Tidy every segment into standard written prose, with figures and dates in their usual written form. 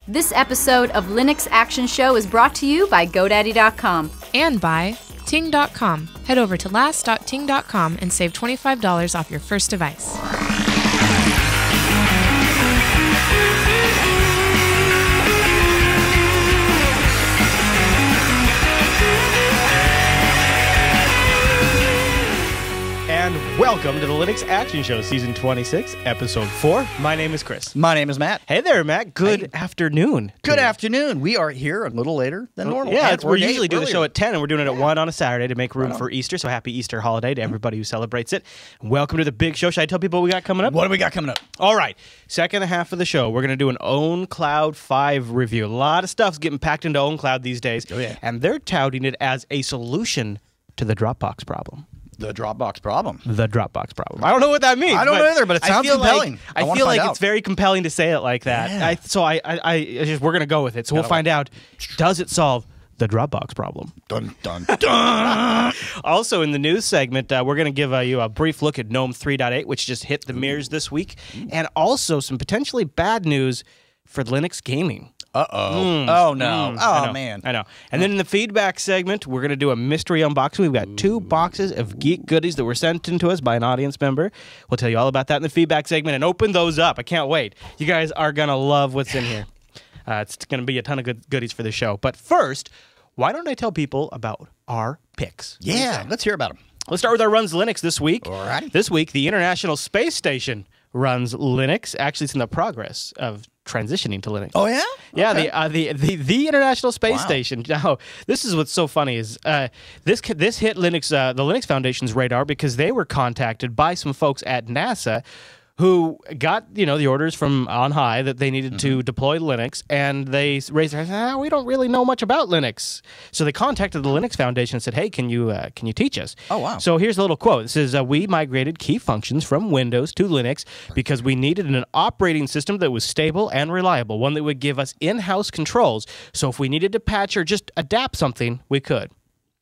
This episode of Linux Action Show is brought to you by GoDaddy.com. And by Ting.com. Head over to last.ting.com and save $25 off your first device. And welcome to the Linux Action Show, Season 26, Episode 4. My name is Chris. My name is Matt. Hey there, Matt. Good afternoon. Good afternoon. We are here a little later than normal. Yeah, we usually do the show at 10, and we're doing it at 1 on a Saturday to make room for Easter. So happy Easter holiday to everybody who celebrates it. Welcome to the big show. Should I tell people what we got coming up? What do we got coming up? All right. Second half of the show, we're going to do an ownCloud 5 review. A lot of stuff's getting packed into ownCloud these days. Oh, yeah. And they're touting it as a solution to the Dropbox problem. The Dropbox problem. The Dropbox problem. I don't know what that means. I don't know either, but it sounds compelling. I feel like it's very compelling to say it like that. Yeah. We're going to go with it. So we'll find out, does it solve the Dropbox problem? Dun, dun, dun. Also, in the news segment, we're going to give you a brief look at Gnome 3.8, which just hit the mirrors this week, and also some potentially bad news for Linux gaming. Uh-oh. Oh, no. Man. I know. And then in the feedback segment, we're going to do a mystery unboxing. We've got 2 boxes of geek goodies that were sent in to us by an audience member. We'll tell you all about that in the feedback segment and open those up. I can't wait. You guys are going to love what's in here. It's going to be a ton of good goodies for the show. But first, why don't I tell people about our picks? Yeah, let's hear about them. Let's start with our Runs Linux this week. All right. This week, the International Space Station runs Linux. Actually, it's in the progress of transitioning to Linux. Oh, yeah? Yeah, Okay. the International Space Station. Now, this is what's so funny is this hit Linux, the Linux Foundation's radar because they were contacted by some folks at NASA who got the orders from on high that they needed to deploy Linux, and they raised their hands. We don't really know much about Linux, so they contacted the Linux Foundation and said, "Hey, can you teach us?" Oh, wow! So here's a little quote. It says, "We migrated key functions from Windows to Linux because we needed an operating system that was stable and reliable, one that would give us in-house controls. So if we needed to patch or just adapt something, we could."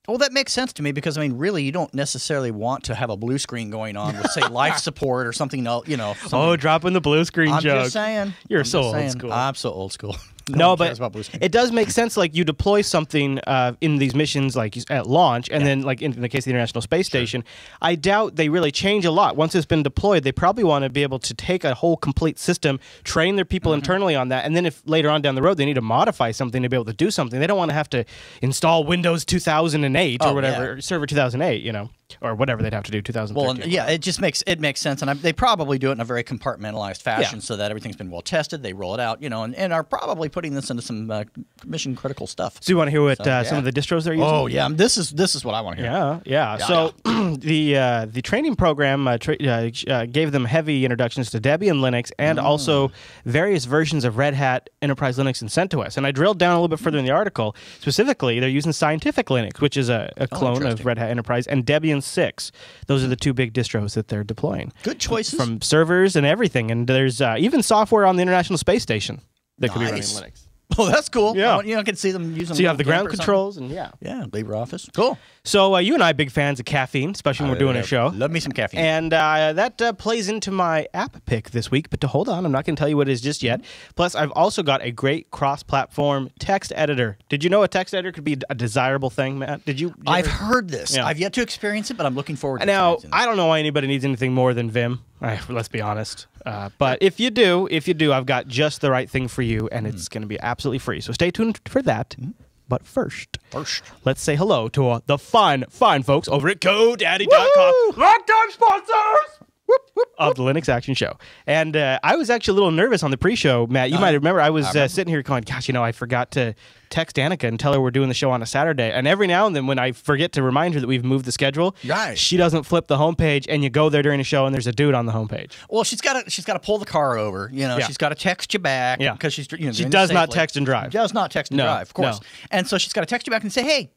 Well, that makes sense to me because, I mean, really, you don't necessarily want to have a blue screen going on with, say, life support or something else, Oh, dropping the blue screen joke. I'm just saying. You're so old school. I'm so old school. No, but it does make sense. Like you deploy something in these missions, like at launch, and then like in the case of the International Space Station, I doubt they really change a lot. Once it's been deployed, they probably want to be able to take a whole complete system, train their people internally on that, and then if later on down the road they need to modify something to be able to do something, they don't want to have to install Windows 2008 or whatever, Server 2008, or whatever they'd have to do 2013. Well, yeah, it makes sense, and they probably do it in a very compartmentalized fashion so that everything's been well tested. They roll it out, and are probably putting this into some mission critical stuff. So you want to hear what some of the distros they're using? Oh yeah, this is what I want to hear. Yeah. So the training program gave them heavy introductions to Debian Linux and also various versions of Red Hat Enterprise Linux and CentOS. And I drilled down a little bit further in the article. Specifically, they're using Scientific Linux, which is a clone of Red Hat Enterprise, and Debian 6. Those are the 2 big distros that they're deploying. Good choices. From servers and everything. And there's even software on the International Space Station that could be running Linux. Oh, that's cool. Yeah. I can see them using. So you have the ground controls and yeah, LibreOffice. Cool. So you and I big fans of caffeine, especially when we're doing a show. Love me some caffeine. And that plays into my app pick this week. But to hold on, I'm not going to tell you what it is just yet. Plus, I've also got a great cross-platform text editor. Did you know a text editor could be a desirable thing, Matt? Did you? I've heard this. Yeah. I've yet to experience it, but I'm looking forward to now, experiencing it. I don't know why anybody needs anything more than Vim. Let's be honest. But if you do, I've got just the right thing for you, and it's going to be absolutely free. So stay tuned for that. But first, let's say hello to the fine folks over at GoDaddy.com. Long-time sponsors of the Linux Action Show. And I was actually a little nervous on the pre-show, Matt. You might remember I was sitting here going, gosh, I forgot to text Danica and tell her we're doing the show on a Saturday. And every now and then when I forget to remind her that we've moved the schedule, she doesn't flip the homepage, and you go there during the show and there's a dude on the homepage. Well, she's got to pull the car over. She's got to text you back because she's she does not text and drive. She does not text and drive, of course. No. And so she's got to text you back and say, hey,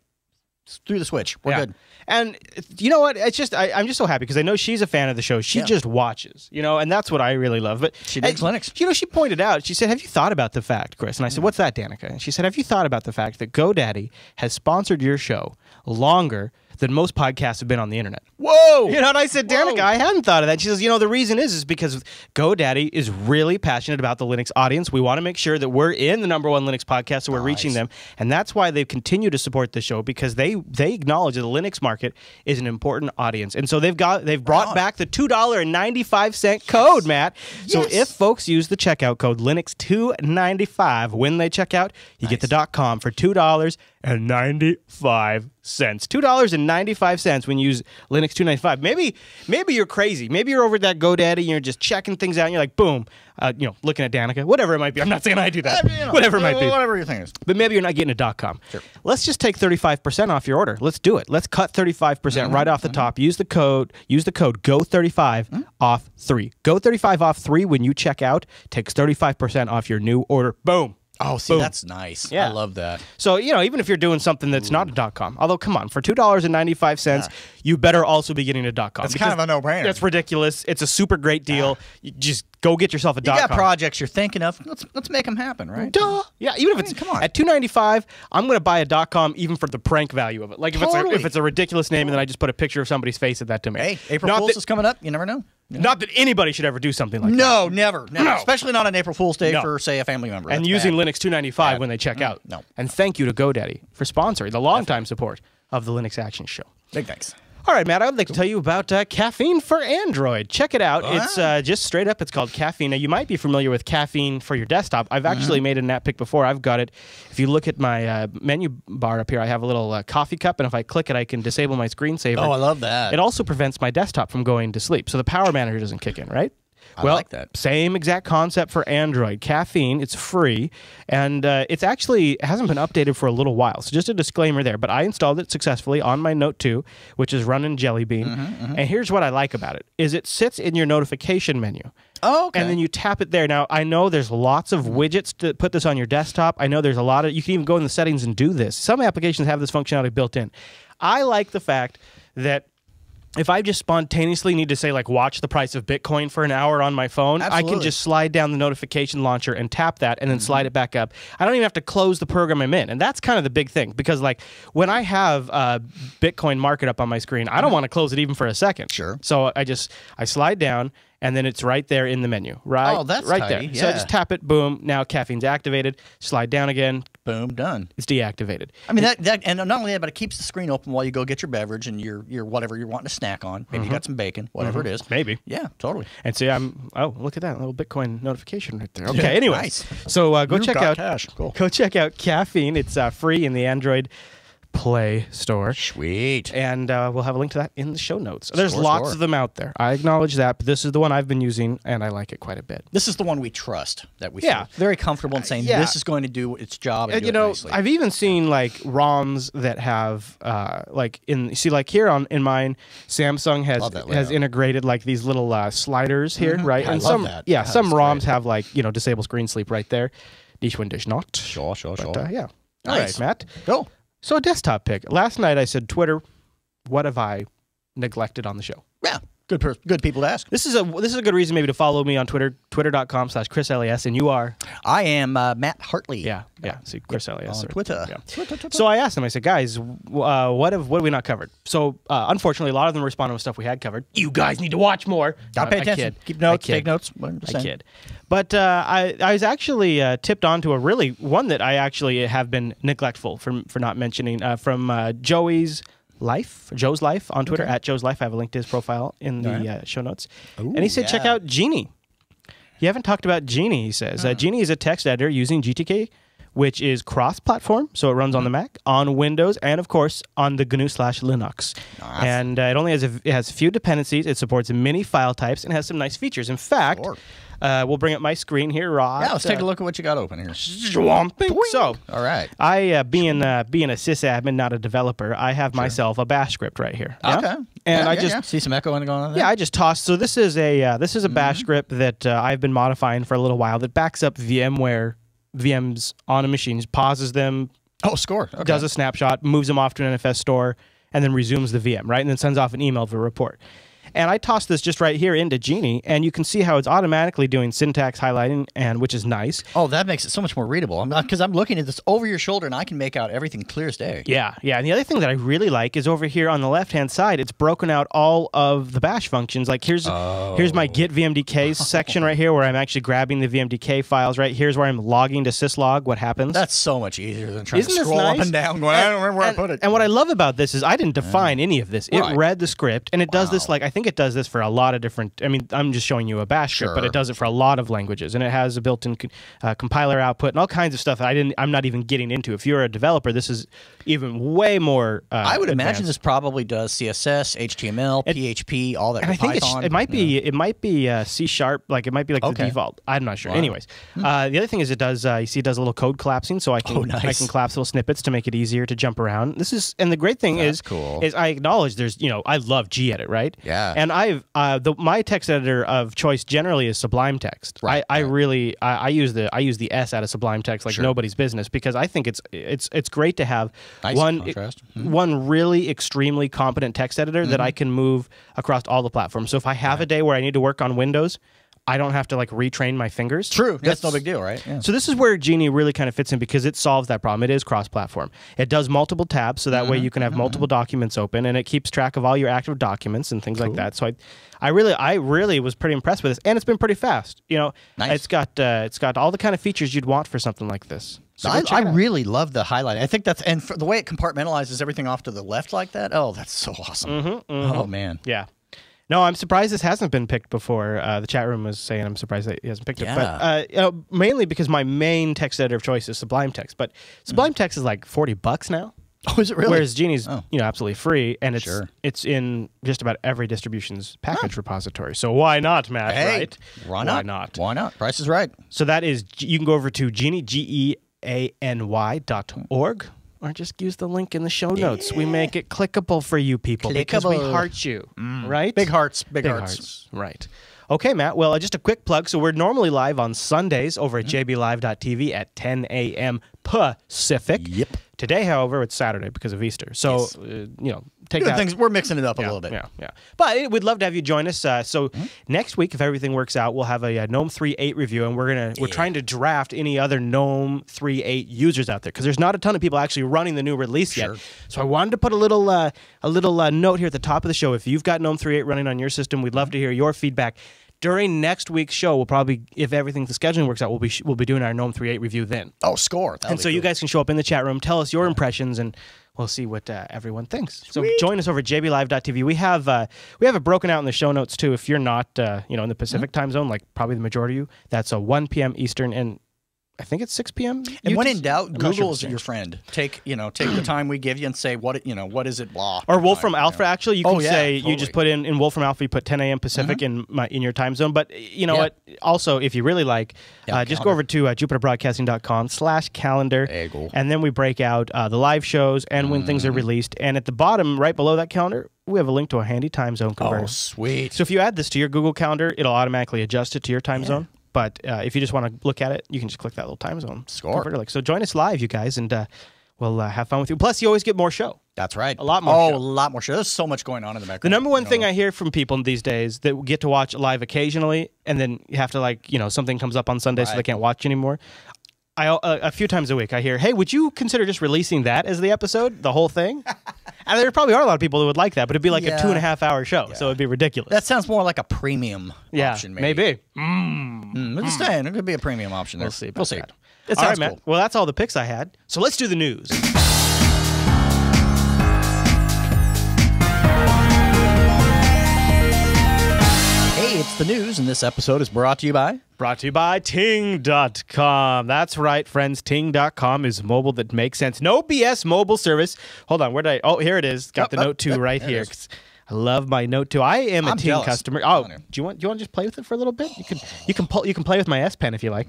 through the switch. We're good. And you know what? It's just I'm just so happy because I know she's a fan of the show. She just watches, and that's what I really love. But she digs Linux. She pointed out. She said, "Have you thought about the fact, Chris?" And I said, "What's that, Danica?" And she said, "Have you thought about the fact that GoDaddy has sponsored your show longer than most podcasts have been on the internet. Whoa! You know, and I said, Danica, I hadn't thought of that. She says, you know, the reason is because GoDaddy is really passionate about the Linux audience. We want to make sure that we're in the #1 Linux podcast, so we're reaching them. And that's why they've continued to support the show, because they acknowledge that the Linux market is an important audience. And so they've brought back the $2.95 code, Matt. So if folks use the checkout code Linux295 when they check out, you get the .com for $2.95. $2.95 when you use Linux 295. Maybe you're crazy. Maybe you're over at that GoDaddy and you're just checking things out and you're like, boom, you know, looking at Danica, whatever it might be. I'm not saying I do that. You know, whatever it might be. Whatever your thing is. But maybe you're not getting a .com. Sure. Let's just take 35% off your order. Let's do it. Let's cut 35% right off the top. Use the code GO35 off 3. GO35 off 3 when you check out takes 35% off your new order. Boom. Oh, see, that's nice. Yeah. I love that. So, you know, even if you're doing something that's not a .com, although, come on, for $2.95, you better also be getting a .com. That's kind of a no-brainer. That's ridiculous. It's a super great deal. You just go get yourself a .com. You got projects you're thinking of. Let's make them happen, right? Duh. Yeah, even if it's come on. At $2.95, I'm going to buy a .com even for the prank value of it. Like if it's a ridiculous name and then I just put a picture of somebody's face at that to me. Hey, April Fool's is coming up. You never know. Not that anybody should ever do something like that. No, never. Especially not on April Fool's Day for, say, a family member. And That's using bad. Linux 295 when they check out. No. And thank you to GoDaddy for sponsoring the longtime support of the Linux Action Show. Big thanks. All right, Matt, I would like to tell you about Caffeine for Android. Check it out. It's just straight up. It's called Caffeine. Now, you might be familiar with Caffeine for your desktop. I've actually made an app pick before. I've got it. If you look at my menu bar up here, I have a little coffee cup, and if I click it, I can disable my screensaver. Oh, I love that. It also prevents my desktop from going to sleep, so the power manager doesn't kick in, right? I like that. Same exact concept for Android. Caffeine, it's free, and it hasn't been updated for a little while. So just a disclaimer there. But I installed it successfully on my Note 2, which is running Jelly Bean. And here's what I like about it: is it sits in your notification menu. Oh, okay. And then you tap it there. Now, I know there's lots of widgets to put this on your desktop. I know there's a lot of, you can even go in the settings and do this. Some applications have this functionality built in. I like the fact that if I just spontaneously need to say, like, watch the price of Bitcoin for an hour on my phone, I can just slide down the notification launcher and tap that and then slide it back up. I don't even have to close the program I'm in. And that's kind of the big thing, because, like, when I have Bitcoin market up on my screen, I don't want to close it even for a second. Sure. So I slide down, and then it's right there in the menu. Right? Oh, that's right tidy. there. So I just tap it, boom, now caffeine's activated, slide down again. Boom, done. It's deactivated. I mean, and not only that, but it keeps the screen open while you go get your beverage and your whatever you're wanting to snack on. Maybe you got some bacon, whatever it is. Maybe. Yeah, totally. And see, look at that little Bitcoin notification right there. Okay, anyway. Nice. So go check out cash. Cool. Go check out Caffeine. It's free in the Android Play Store. Sweet. And we'll have a link to that in the show notes. There's lots of them out there. I acknowledge that, but this is the one I've been using, and I like it quite a bit. This is the one we trust, that we feel very comfortable in saying this is going to do its job and do you know, it nicely. I've even seen, like, ROMs that have here in mine, Samsung has integrated, like, these little sliders here, right? I And love that. Yeah, God, some that's ROMs great. have, like, disable screen sleep right there. Each one does not. Sure. Yeah. Nice. All right, Matt. Go. So a desktop pick. Last night I said, Twitter, what have I neglected on the show? Yeah. Good people to ask. This is a good reason maybe to follow me on Twitter, twitter.com/ChrisLAS, and you are? I am Matt Hartley. Yeah. See, Chris LAS. On Twitter. Yeah. So I asked them, I said, guys, what have we not covered? So unfortunately, a lot of them responded with stuff we had covered. You guys need to watch more. Gotta pay attention. Keep notes, take notes. I kid. But I was actually tipped on to one that I actually have been neglectful for not mentioning, from Joe's Life on Twitter, at Joe's Life. I have a link to his profile in the show notes. Ooh, and he said, check out Genie. You haven't talked about Genie, he says. Genie is a text editor using GTK, which is cross-platform, so it runs on the Mac, on Windows, and, of course, on the GNU/Linux. Nice. And it only has a few dependencies. It supports many file types and has some nice features. In fact, we'll bring up my screen here, Rod. Yeah, let's take a look at what you got open here. Swamping. So, all right. I, being a sysadmin, not a developer, I have myself a bash script right here. Yeah? Okay. And I just see some echoing going on there. Yeah, I just tossed. So this is a bash script that I've been modifying for a little while that backs up VMs on a machine, pauses them. Oh, score. Okay. Does a snapshot, moves them off to an NFS store, and then resumes the VM, right? And then sends off an email for a report. And I tossed this just right here into Genie, and you can see how it's automatically doing syntax highlighting, and which is nice. Oh, that makes it so much more readable. Because I'm looking at this over your shoulder, and I can make out everything clear as day. Yeah, yeah. And the other thing that I really like is over here on the left-hand side, it's broken out all of the bash functions. Like here's my Git VMDK section right here, where I'm actually grabbing the VMDK files. Right here's where I'm logging to syslog. What happens? That's so much easier than trying Isn't to scroll up and down. Going, I don't remember where I put it. And what I love about this is I didn't define any of this. It read the script, and it does this I think it does this for a lot of different. I mean, I'm just showing you a bash script, but it does it for a lot of languages, and it has a built-in compiler output and all kinds of stuff that I'm not even getting into. If you're a developer, this is even way more. I would advanced. imagine this probably does CSS, HTML, PHP, all that. And I think Python, it might be C#. Like it might be like the default. I'm not sure. Wow. Anyways, the other thing is it does. You see, it does a little code collapsing, so I can collapse little snippets to make it easier to jump around. This is, and the great thing is I acknowledge there's I love gedit, right? Yeah. And my text editor of choice generally is Sublime Text. Right. I use the S out of Sublime Text like nobody's business, because I think it's great to have one really extremely competent text editor that I can move across all the platforms. So if I have a day where I need to work on Windows, I don't have to like retrain my fingers. True. That's no big deal, right? Yeah. So this is where Genie really kind of fits in, because it solves that problem. It is cross-platform. It does multiple tabs, so that way you can have multiple documents open, and it keeps track of all your active documents and things like that. So I really was pretty impressed with this, and it's been pretty fast. It's got all the kind of features you'd want for something like this. So I really love the highlighting. I think and for the way it compartmentalizes everything off to the left like that. Oh, that's so awesome. Oh man. Yeah. No, I'm surprised this hasn't been picked before. The chat room was saying I'm surprised that he hasn't picked it. But mainly because my main text editor of choice is Sublime Text. But Sublime Text is like $40 now. Oh, is it really? Whereas Genie's absolutely free, and it's in just about every distribution's package repository. So why not, Matt? Hey, right? Why not? Why not? Price is right. So that is, you can go over to Genie, GEANY.org. Or just use the link in the show notes. We make it clickable for you people because we heart you, right? Big hearts, big hearts. Right. Okay, Matt. Well, just a quick plug. So we're normally live on Sundays over at jblive.tv at 10 a.m. Pacific. Yep. Today, however, it's Saturday because of Easter. So, take that. Things, we're mixing it up a little bit. Yeah. But we'd love to have you join us. So next week, if everything works out, we'll have a Gnome 3.8 review, and we're trying to draft any other Gnome 3.8 users out there, because there's not a ton of people actually running the new release yet. So I wanted to put a little note here at the top of the show. If you've got Gnome 3.8 running on your system, we'd love to hear your feedback. During next week's show, we'll probably, if everything, the scheduling works out, we'll be doing our Gnome 3.8 review then. Oh, score! And so you guys can show up in the chat room, tell us your impressions, and we'll see what everyone thinks. Sweet. So join us over at jblive.tv. We have it broken out in the show notes too. If you're not in the Pacific time zone, like probably the majority of you, that's 1 p.m. Eastern, and I think it's 6 p.m. And when in doubt, Google is your friend. Take the time we give you and say what is it, blah. Or Wolfram Alpha. Actually, you can say you just put in Wolfram Alpha. You put 10 a.m. Pacific in your time zone. But you know what? Also, if you really like, just go over to jupiterbroadcasting.com/calendar, and then we break out the live shows and when things are released. And at the bottom, right below that calendar, we have a link to a handy time zone converter. Oh, sweet! So if you add this to your Google Calendar, it'll automatically adjust it to your time zone. But if you just want to look at it, you can just click that little time zone. Score. So join us live, you guys, and we'll have fun with you. Plus, you always get more show. That's right. A lot more show. A lot more show. There's so much going on in the background. The number one thing I hear from people these days that get to watch live occasionally, and then you have to something comes up on Sunday so they can't watch anymore. A few times a week I hear, hey, would you consider just releasing that as the episode, the whole thing? And there probably are a lot of people who would like that, but it'd be like a 2.5-hour show, so it'd be ridiculous. That sounds more like a premium option, maybe. I'm just saying, it could be a premium option there. We'll see. It sounds cool. Well, that's all the picks I had. So let's do the news. It's the news, and this episode is brought to you by Ting.com. That's right, friends. Ting.com is mobile that makes sense. No BS mobile service. Hold on, where did I? Oh, here it is. Got the Note 2 right here. I love my Note 2. I am a Ting customer. Oh, do you want to just play with it for a little bit? You can play with my S Pen if you like.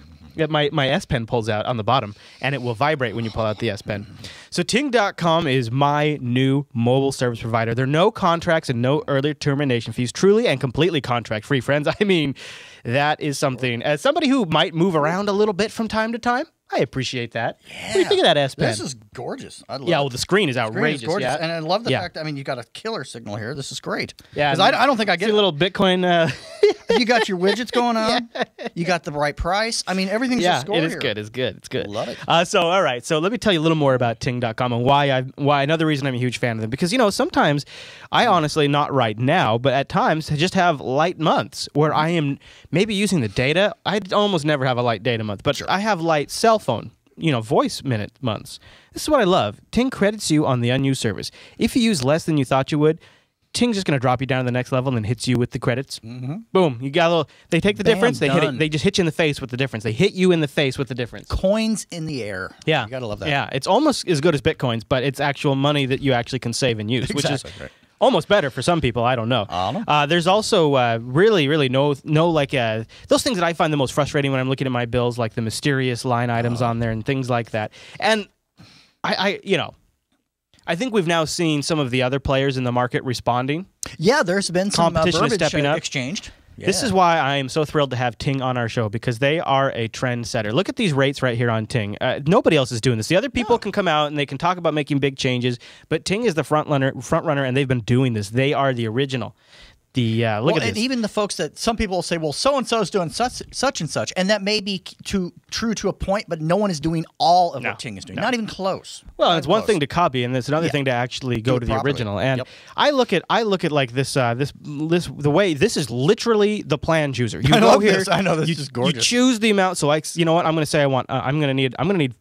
My S Pen pulls out on the bottom, and it will vibrate when you pull out the S Pen. So Ting.com is my new mobile service provider. There are no contracts and no early termination fees. Truly and completely contract-free, friends. I mean, that is something. As somebody who might move around a little bit from time to time, I appreciate that. What do you think of that S Pen? This is gorgeous. I love yeah, it. well, the screen is Screen outrageous. is gorgeous. Yeah. And I love the fact, I mean, you got a killer signal here. This is great. Yeah. Because I don't think I get a little Bitcoin. You got your widgets going on. You got the right price. I mean, everything's just scored it is here. good. It's good. It's good. Love it. So, all right. So let me tell you a little more about Ting.com and why another reason I'm a huge fan of them. Because, you know, sometimes I honestly, not right now, but at times I just have light months where I am maybe using the data. I almost never have a light data month, but I have light cell phone, voice minute months. This is what I love. Ting credits you on the unused service. If you use less than you thought you would, Ting's just going to drop you down to the next level and then hits you with the credits. Boom. You got a little. They take the difference. They hit it. They just hit you in the face with the difference. They hit you in the face with the difference. Coins in the air. Yeah. You got to love that. Yeah. It's almost as good as Bitcoins, but it's actual money that you actually can save and use, which is almost better for some people. I don't know. There's also really no like those things that I find the most frustrating when I'm looking at my bills, like the mysterious line items on there and things like that. And I think we've now seen some of the other players in the market responding. Yeah, there's been some competition is verbiage stepping up. exchanged. Yeah. This is why I am so thrilled to have Ting on our show, because they are a trendsetter. Look at these rates right here on Ting. Nobody else is doing this. The other people can come out and they can talk about making big changes, but Ting is the front runner, and they've been doing this. They are the original. Look at this. And even the folks that some people will say, well, so and so is doing such and such, and that may be true to a point, but no one is doing all of what Ting is doing. Not even close. Well, it's one thing to copy, and it's another thing to actually go to the original. And I look at like this the way this is literally the plan chooser. You go here. I know this is gorgeous. You choose the amount. So you know what? I'm going to say I'm going to need.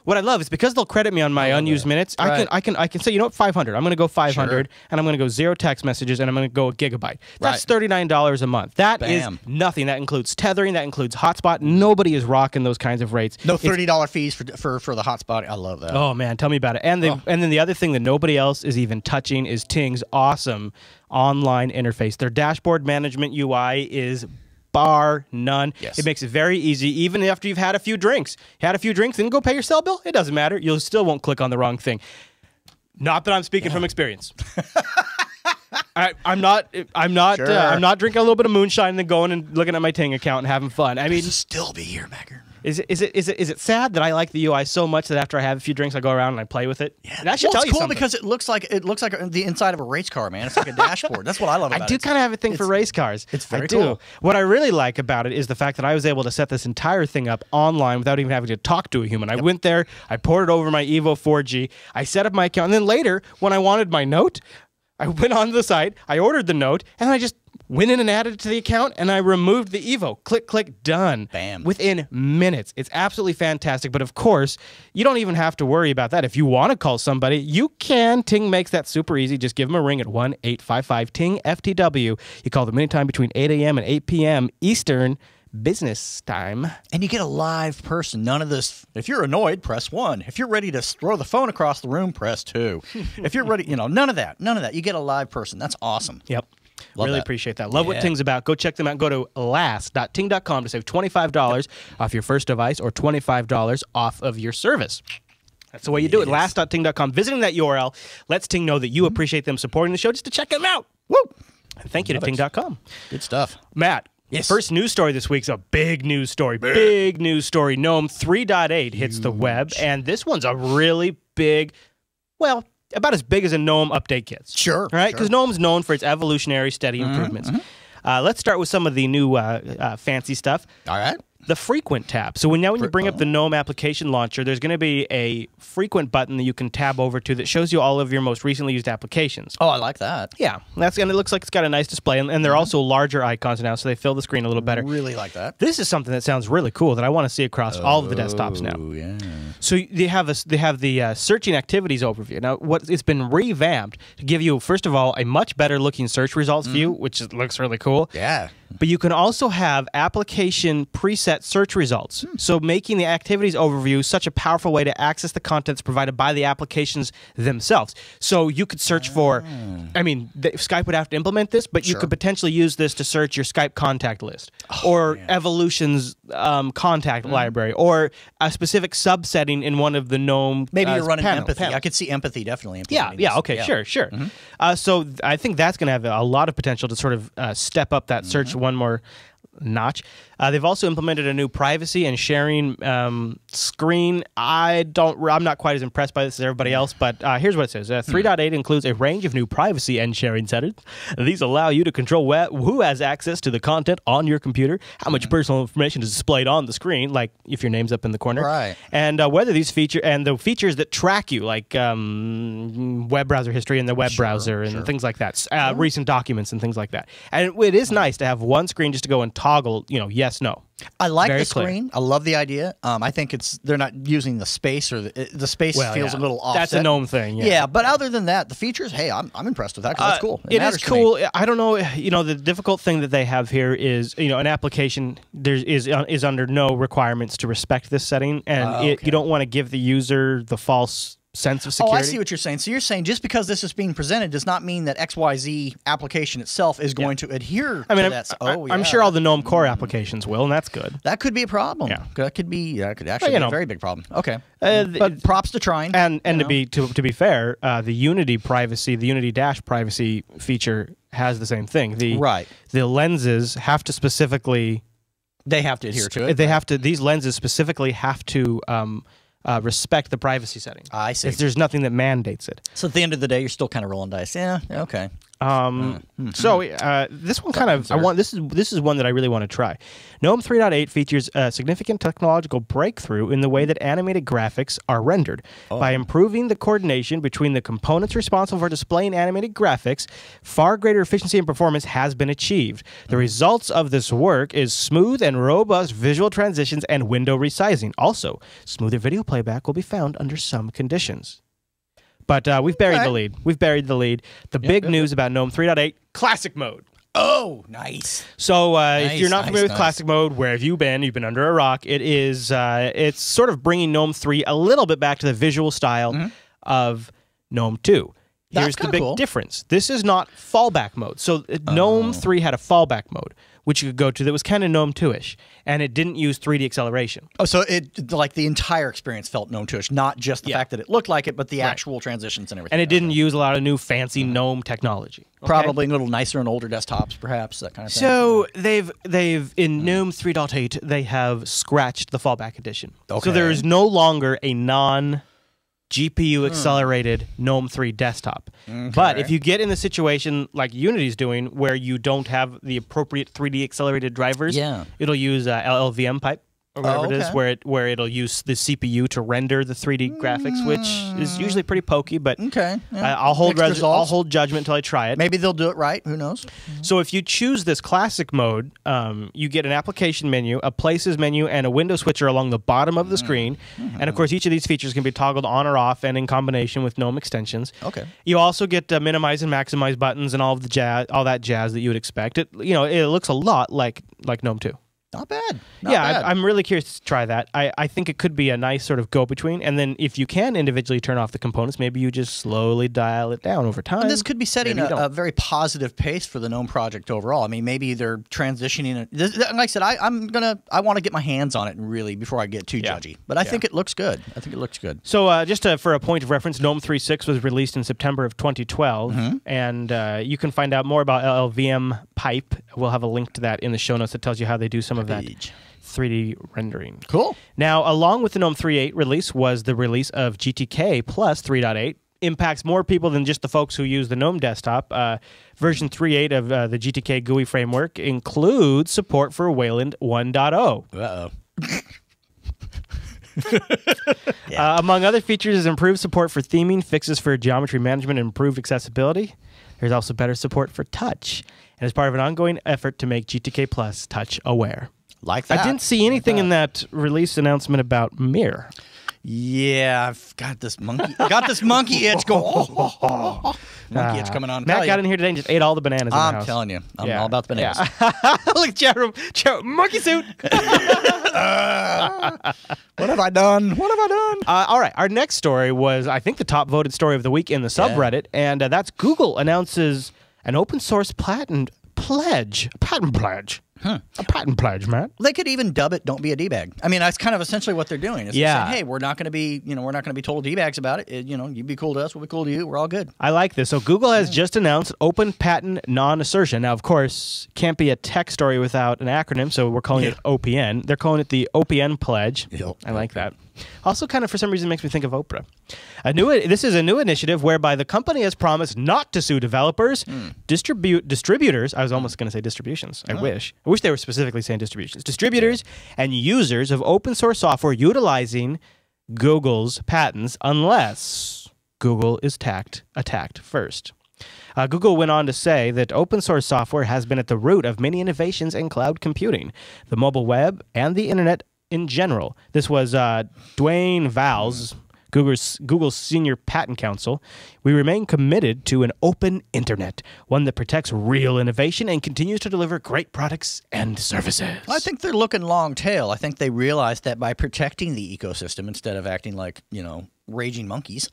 What I love is because they'll credit me on my unused minutes. Right. I can say, 500. I'm going to go 500, and I'm going to go 0 text messages, and I'm going to go a gigabyte. That's $39 a month. That is nothing. That includes tethering. That includes hotspot. Nobody is rocking those kinds of rates. No $30 fees for the hotspot. I love that. Oh man, tell me about it. And then the other thing that nobody else is even touching is Ting's awesome online interface. Their dashboard management UI is bar none. Yes. It makes it very easy, even after you've had a few drinks. Then go pay your cell bill. It doesn't matter. You still won't click on the wrong thing. Not that I'm speaking from experience. I'm not drinking a little bit of moonshine and then going and looking at my Ting account and having fun. I mean, still be here, Macker. Is it sad that I like the UI so much that after I have a few drinks, I go around and I play with it? Yeah, that should tell you cool something. because it looks like the inside of a race car, man. It's like a dashboard. That's what I love about it. I do kind of have a thing for race cars. It's very cool. What I really like about it is the fact that I was able to set this entire thing up online without even having to talk to a human. I went there, I poured it over my Evo 4G, I set up my account, and then later, when I wanted my note, I went onto the site, I ordered the note, and I just went in and added it to the account, and I removed the Evo. Click, click, done. Bam. Within minutes. It's absolutely fantastic. But of course, you don't even have to worry about that. If you want to call somebody, you can. Ting makes that super easy. Just give them a ring at 1-855-TING-FTW. You call them anytime between 8 a.m. and 8 p.m. Eastern business time. And you get a live person. None of this. If you're annoyed, press 1. If you're ready to throw the phone across the room, press 2. If you're ready, none of that. None of that. You get a live person. That's awesome. Yep. Really appreciate that. Love what Ting's about. Go check them out. Go to last.ting.com to save $25 off your first device or $25 off of your service. That's the way you do it. Last.ting.com. Visiting that URL lets Ting know that you appreciate them supporting the show just to check them out. Woo! And thank you to Ting.com. Good stuff. Matt. Yes. First news story this week's a big news story. Big news story. Gnome 3.8 hits the web, and this one's a really big, well, about as big as a Gnome update gets. Sure. Right? Because Gnome's known for its evolutionary, steady improvements. Let's start with some of the new fancy stuff. All right. The frequent tab. So when you bring up the Gnome application launcher, there's going to be a frequent button that you can tab over to that shows you all of your most recently used applications. Oh, I like that. Yeah, and it looks like it's got a nice display, and they're also larger icons now, so they fill the screen a little better. Really like that. This is something that sounds really cool that I want to see across all of the desktops now. Oh, yeah. So they have the searching activities overview. Now, it's been revamped to give you, first of all, a much better looking search results view, which looks really cool. Yeah. But you can also have application preset search results. So making the activities overview such a powerful way to access the contents provided by the applications themselves. So you could search for, Skype would have to implement this, but you could potentially use this to search your Skype contact list or Evolution's contact library or a specific subsetting in one of the Gnome Maybe you're running empathy. panel. I could see empathy definitely. Sure. So I think that's going to have a lot of potential to sort of step up that search one more notch. They've also implemented a new privacy and sharing screen. I'm not quite as impressed by this as everybody else, but here's what it says. 3.8 includes a range of new privacy and sharing settings. These allow you to control who has access to the content on your computer, how much personal information is displayed on the screen, like if your name's up in the corner, right? And whether these the features that track you, like web browser history in the web browser and things like that, recent documents and things like that. And it is nice to have one screen just to go and toggle, yes, no. I like Very the screen. I love the idea. I think they're not using the space, or the space feels a little offset. That's a Gnome thing. Yeah, but other than that, the features, hey, I'm impressed with that because that's cool. It is cool. I don't know. The difficult thing that they have here is, an application is under no requirements to respect this setting, and you don't want to give the user the false sense of security. Oh, I see what you're saying. So you're saying just because this is being presented does not mean that XYZ application itself is going to adhere to that. I'm sure all the Gnome core applications will, and that's good. That could be a problem. Yeah. That could actually be a very big problem. Okay. But props to trying. And to be fair, the Unity privacy, the Unity Dash privacy feature has the same thing. The lenses have to specifically... They have to adhere to it. They have to. These lenses specifically have to... respect the privacy setting. I see. There's nothing that mandates it. So at the end of the day, you're still kind of rolling dice. Yeah. Okay. So this one kind of this is one that I really want to try. Gnome 3.8 features a significant technological breakthrough in the way that animated graphics are rendered. By improving the coordination between the components responsible for displaying animated graphics, far greater efficiency and performance has been achieved. The results of this work is smooth and robust visual transitions and window resizing. Also, smoother video playback will be found under some conditions. But we've buried the lead. We've buried the lead. The big news about Gnome 3.8, Classic Mode. Oh, nice. So if you're not familiar with Classic Mode, where have you been? You've been under a rock. It is it's sort of bringing Gnome 3 a little bit back to the visual style of Gnome 2. Here's the big difference. This is not fallback mode. So Gnome 3 had a fallback mode, which you could go to that was kind of Gnome 2-ish, and it didn't use 3D acceleration. Oh, so the entire experience felt Gnome 2-ish, not just the fact that it looked like it, but the actual transitions and everything. And it didn't use a lot of new fancy Gnome technology. Okay? Probably a little nicer and older desktops, perhaps, that kind of thing. So they've in Gnome 3.8, they have scratched the fallback edition. Okay. So there is no longer a GPU accelerated Gnome 3 desktop. Okay. But if you get in the situation like Unity's doing, where you don't have the appropriate 3D accelerated drivers, it'll use LLVM pipe or whatever it is, where it'll use the CPU to render the 3D graphics, which is usually pretty pokey. But I'll hold judgment until I try it. Maybe they'll do it right. Who knows? So if you choose this classic mode, you get an application menu, a places menu, and a window switcher along the bottom of the screen. And of course, each of these features can be toggled on or off, and in combination with Gnome extensions. Okay. You also get minimize and maximize buttons and all that jazz that you would expect. It looks a lot like Gnome 2. Not bad. I'm really curious to try that. I think it could be a nice sort of go-between. And then if you can individually turn off the components, maybe you just slowly dial it down over time. And this could be setting a very positive pace for the Gnome project overall. I mean, maybe they're transitioning. Like I said, I want to get my hands on it really before I get too judgy. But I think it looks good. So just for a point of reference, Gnome 3.6 was released in September of 2012. And you can find out more about LLVM pipe. We'll have a link to that in the show notes that tells you how they do some of that 3D rendering. Cool. Now, along with the Gnome 3.8 release was the release of GTK Plus 3.8. Impacts more people than just the folks who use the Gnome desktop. Version 3.8 of the GTK GUI framework includes support for Wayland 1.0. Among other features is improved support for theming, fixes for geometry management, and improved accessibility. There's also better support for touch, and as part of an ongoing effort to make GTK Plus touch aware. Like that. I didn't see anything in that release announcement about Mirror. Yeah, I've got this monkey. Itch going. Monkey itch coming on. Matt got in here today and just ate all the bananas in the house. I'm telling you, I'm all about the bananas. Look at chat room, monkey suit. What have I done? All right, our next story was, I think, the top voted story of the week in the subreddit, and that's Google announces an open source patent pledge. A patent pledge, Matt. They could even dub it "Don't be a d-bag." I mean, that's kind of essentially what they're doing. Is they're saying, hey, we're not going to be, we're not going to be total d-bags about it. You be cool to us, we'll be cool to you. We're all good. I like this. So Google has just announced open patent non-assertion. Now, of course, can't be a tech story without an acronym, so we're calling it OPN. They're calling it the OPN pledge. Yep. I like that. Also, kind of for some reason, makes me think of Oprah. This is a new initiative whereby the company has promised not to sue developers, distributors. I was almost going to say distributions. I wish they were specifically saying distributions. Distributors and users of open source software utilizing Google's patents, unless Google is attacked first. Google went on to say that open source software has been at the root of many innovations in cloud computing, the mobile web, and the internet in general. This was Dwayne Vowles, Google's senior patent counsel. We remain committed to an open internet, one that protects real innovation and continues to deliver great products and services. I think they're looking long tail. I think they realized that by protecting the ecosystem instead of acting like, raging monkeys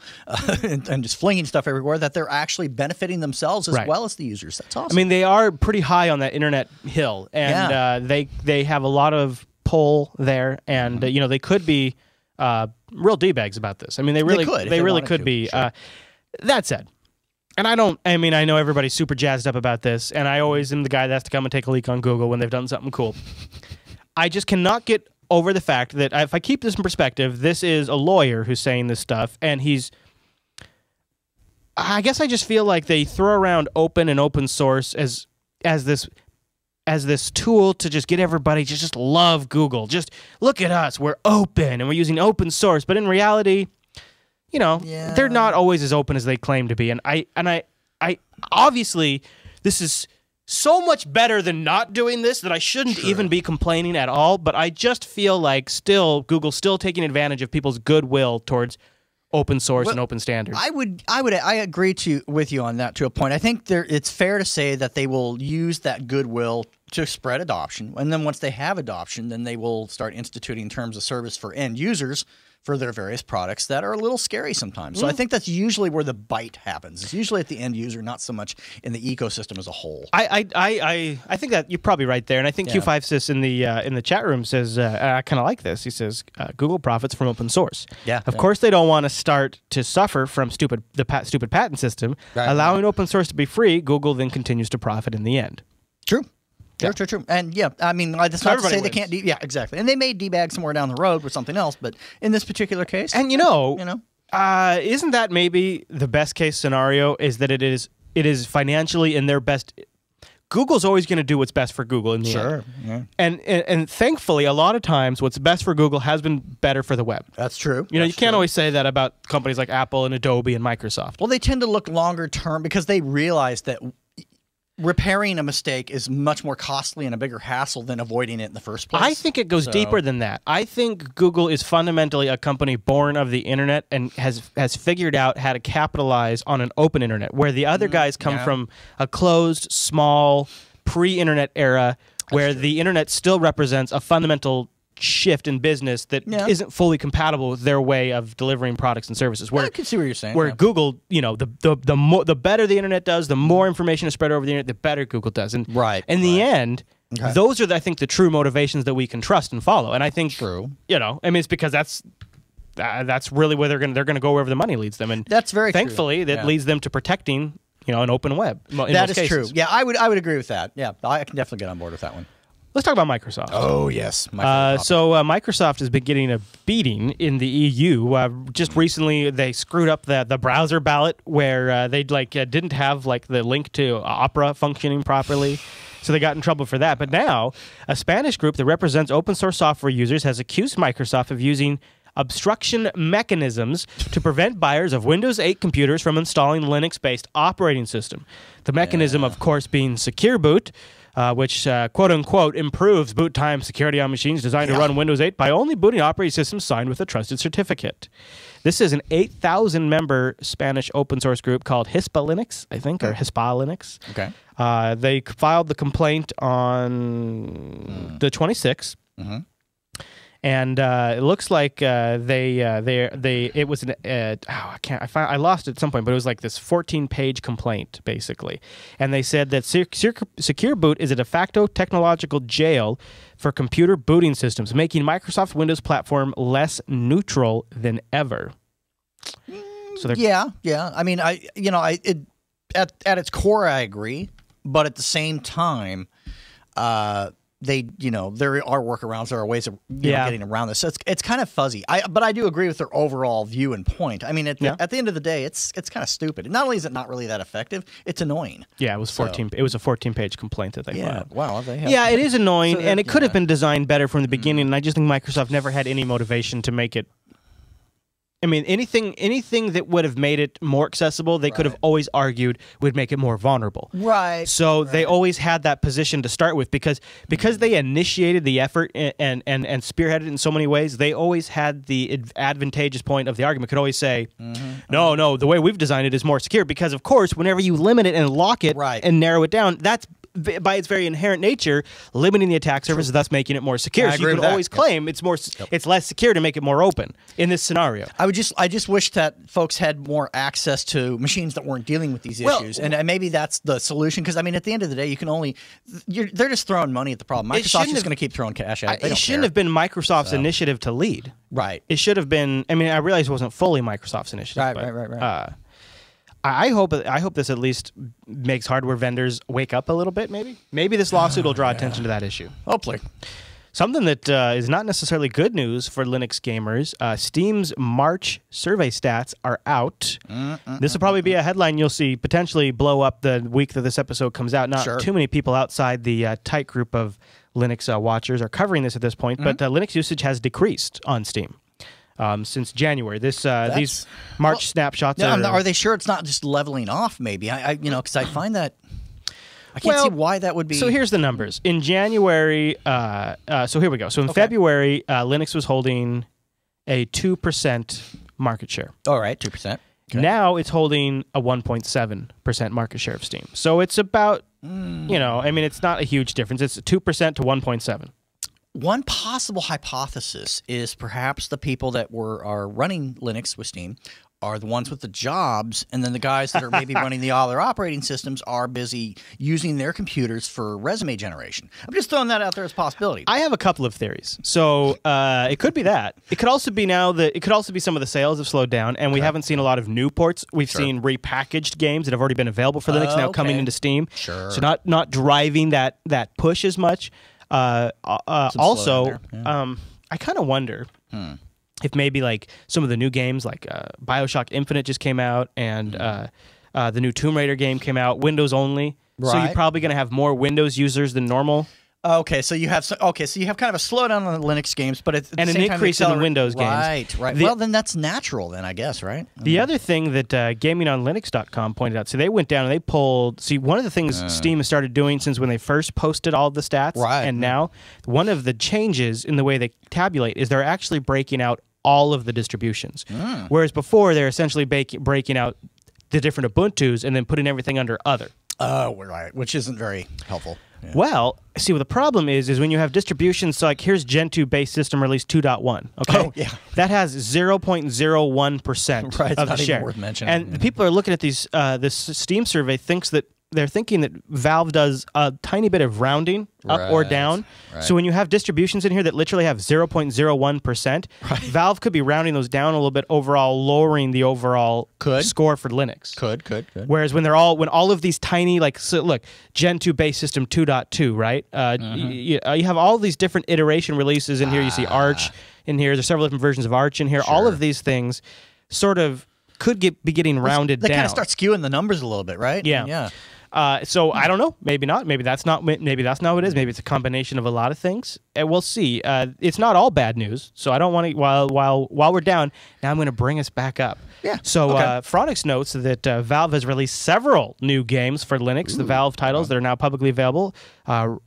and just flinging stuff everywhere, that they're actually benefiting themselves as well as the users. That's awesome. I mean, they are pretty high on that internet hill, and they have a lot of pull there, and they could be real d-bags about this. I mean, they really could be. Sure. That said, and I know everybody's super jazzed up about this, and I always am the guy that has to come and take a leak on Google when they've done something cool. I just cannot get over the fact that if I keep this in perspective, this is a lawyer who's saying this stuff, and I guess I just feel like they throw around open and open source as this tool to just get everybody to just love Google. Just look at us, we're open and we're using open source. But in reality, they're not always as open as they claim to be. And I obviously, this is so much better than not doing this that I shouldn't even be complaining at all. But I just feel like Google's still taking advantage of people's goodwill towards open source and open standards. I agree with you on that to a point. I think it's fair to say that they will use that goodwill to spread adoption, and then once they have adoption, then they will start instituting terms of service for end users for their various products that are a little scary sometimes. So I think that's usually where the bite happens. It's usually at the end user, not so much in the ecosystem as a whole. I think that you're probably right there, and I think Q5sys in the chat room says I kind of like this. He says Google profits from open source. Of course, they don't want to start to suffer from stupid patent system. Allowing open source to be free, Google then continues to profit in the end. True. True. And I mean, that's not to say they can't. Exactly. And they may debag somewhere down the road with something else, but in this particular case, and isn't that maybe the best case scenario? Is that it is financially in their best. Google's always going to do what's best for Google in the end. Yeah. And thankfully, a lot of times, what's best for Google has been better for the web. That's true. You can't always say that about companies like Apple and Adobe and Microsoft. Well, they tend to look longer term because they realize that repairing a mistake is much more costly and a bigger hassle than avoiding it in the first place. I think it goes deeper than that. I think Google is fundamentally a company born of the internet and has figured out how to capitalize on an open internet, where the other guys come from a closed, small, pre-internet era where the internet still represents a fundamental shift in business that isn't fully compatible with their way of delivering products and services. Where I can see what you're saying. Where Google, the better the internet does, the more information is spread over the internet, the better Google does. And in the end, those are, I think, the true motivations that we can trust and follow. And I think, it's because that's really where they're going to go wherever the money leads them. And that's very thankfully true. that leads them to protecting, an open web. That is true. Yeah, I would agree with that. Yeah, I can definitely get on board with that one. Let's talk about Microsoft. Oh, yes. Microsoft has been getting a beating in the EU. Just recently, they screwed up the browser ballot where they didn't have the link to Opera functioning properly. So they got in trouble for that. But now, a Spanish group that represents open source software users has accused Microsoft of using obstruction mechanisms to prevent buyers of Windows 8 computers from installing Linux-based operating system. The mechanism, of course, being Secure Boot, which, quote-unquote, improves boot time security on machines designed to run Windows 8 by only booting operating systems signed with a trusted certificate. This is an 8,000-member Spanish open-source group called Hispa Linux, I think, or Hispa Linux. Okay. They filed the complaint on the 26th. And it looks like it was an I lost it at some point, but it was like this 14-page complaint basically, and they said that Secure Boot is a de facto technological jail for computer booting systems, making Microsoft's Windows platform less neutral than ever. So yeah. I mean, at its core, I agree, but at the same time, there are workarounds. There are ways of getting around this. So it's kind of fuzzy. But I do agree with their overall view and point. I mean, at the end of the day, it's kind of stupid. Not only is it not really that effective, it's annoying. Yeah, it was 14. It was a 14-page complaint that they filed. Wow. It is annoying, and it could have been designed better from the beginning. And I just think Microsoft never had any motivation to make it. I mean, anything that would have made it more accessible, they could have always argued would make it more vulnerable. Right. So they always had that position to start with because they initiated the effort and spearheaded it in so many ways. They always had the advantageous point of the argument. Could always say, no, the way we've designed it is more secure because, of course, whenever you limit it and lock it and narrow it down, that's by its very inherent nature, limiting the attack surface, thus making it more secure. So you can always claim it's less secure to make it more open in this scenario. I just wish that folks had more access to machines that weren't dealing with these issues, and maybe that's the solution. Because I mean, at the end of the day, you can only they're just throwing money at the problem. Microsoft's just going to keep throwing cash at it. It shouldn't have been Microsoft's initiative to lead. Right. It should have been. I mean, I realize it wasn't fully Microsoft's initiative. Right. I hope this at least makes hardware vendors wake up a little bit, maybe this lawsuit will draw attention to that issue. Hopefully. Something that is not necessarily good news for Linux gamers, Steam's March survey stats are out. This will probably be a headline you'll see potentially blow up the week that this episode comes out. Not too many people outside the tight group of Linux watchers are covering this at this point, but Linux usage has decreased on Steam. Since January, these March snapshots are they sure it's not just leveling off? Maybe because I find that I can't see why that would be. So here's the numbers in January. So here we go. So in February, Linux was holding a 2% market share. All right, 2%. Okay. Now it's holding a 1.7% market share of Steam. So it's about I mean, it's not a huge difference. It's 2% to 1.7. One possible hypothesis is perhaps the people that are running Linux with Steam are the ones with the jobs, and then the guys that are maybe running the other operating systems are busy using their computers for resume generation. I'm just throwing that out there as a possibility. I have a couple of theories. So it could be that. It could also be some of the sales have slowed down, and we haven't seen a lot of new ports. We've seen repackaged games that have already been available for Linux now coming into Steam. So not driving that push as much. Also, I kind of wonder if maybe like some of the new games, like BioShock Infinite just came out, and the new Tomb Raider game came out, Windows only. So you're probably going to have more Windows users than normal. Okay, so you have kind of a slowdown on the Linux games, but at the same time, an increase in the Windows games. Right. Well, then that's natural, then I guess, right? The other thing that GamingOnLinux.com pointed out, so they went down and they pulled. See, one of the things Steam has started doing since when they first posted all of the stats, and now one of the changes in the way they tabulate is they're actually breaking out all of the distributions, whereas before they're essentially breaking out the different Ubuntus and then putting everything under other. Oh, right, which isn't very helpful. Yeah. Well, see, what the problem is when you have distributions, so like here's Gentoo base system release 2.1, okay? Oh, yeah. That has 0.01% of the share. Even worth mentioning. And the people are looking at these, this Steam survey they're thinking that Valve does a tiny bit of rounding up or down. So when you have distributions in here that literally have 0.01%, Valve could be rounding those down a little bit overall, lowering the overall score for Linux. Could. Whereas when all of these tiny, look, Gentoo base system 2.2, right? You have all these different iteration releases in here. You see Arch in here. There's several different versions of Arch in here. All of these things sort of could be getting rounded down. They kind of start skewing the numbers a little bit, right? Yeah. So I don't know. Maybe not. Maybe that's not what it is. Maybe it's a combination of a lot of things. And we'll see. It's not all bad news. So I don't want to. While we're down, now I'm going to bring us back up. Yeah. So Phronix notes that Valve has released several new games for Linux. The Valve titles that are now publicly available: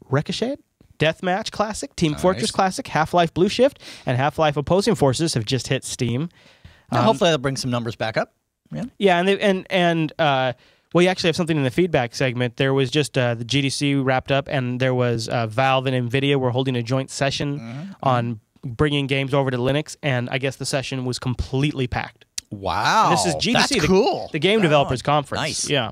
Ricochet, Deathmatch Classic, Team Fortress Classic, Half-Life Blue Shift, and Half-Life Opposing Forces have just hit Steam. Hopefully, they'll bring some numbers back up. Yeah, and well, you actually have something in the feedback segment. There was just the GDC wrapped up, and there was Valve and NVIDIA were holding a joint session on bringing games over to Linux, and I guess the session was completely packed. Wow, And this is GDC, that's cool. the Game Developers Conference. Nice. Yeah.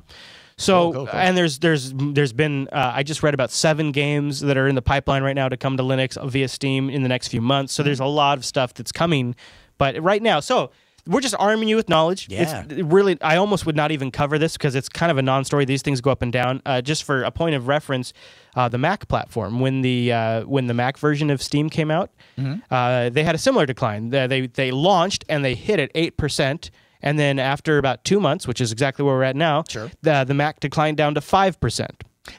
So Cool. and there's been I just read about 7 games that are in the pipeline right now to come to Linux via Steam in the next few months. So there's a lot of stuff that's coming, but right now, so we're just arming you with knowledge. Yeah. It's really, I almost would not even cover this because it's kind of a non-story. These things go up and down. Just for a point of reference, the Mac platform, when the Mac version of Steam came out, they had a similar decline. They launched and they hit at 8%. And then after about 2 months, which is exactly where we're at now, the Mac declined down to 5%.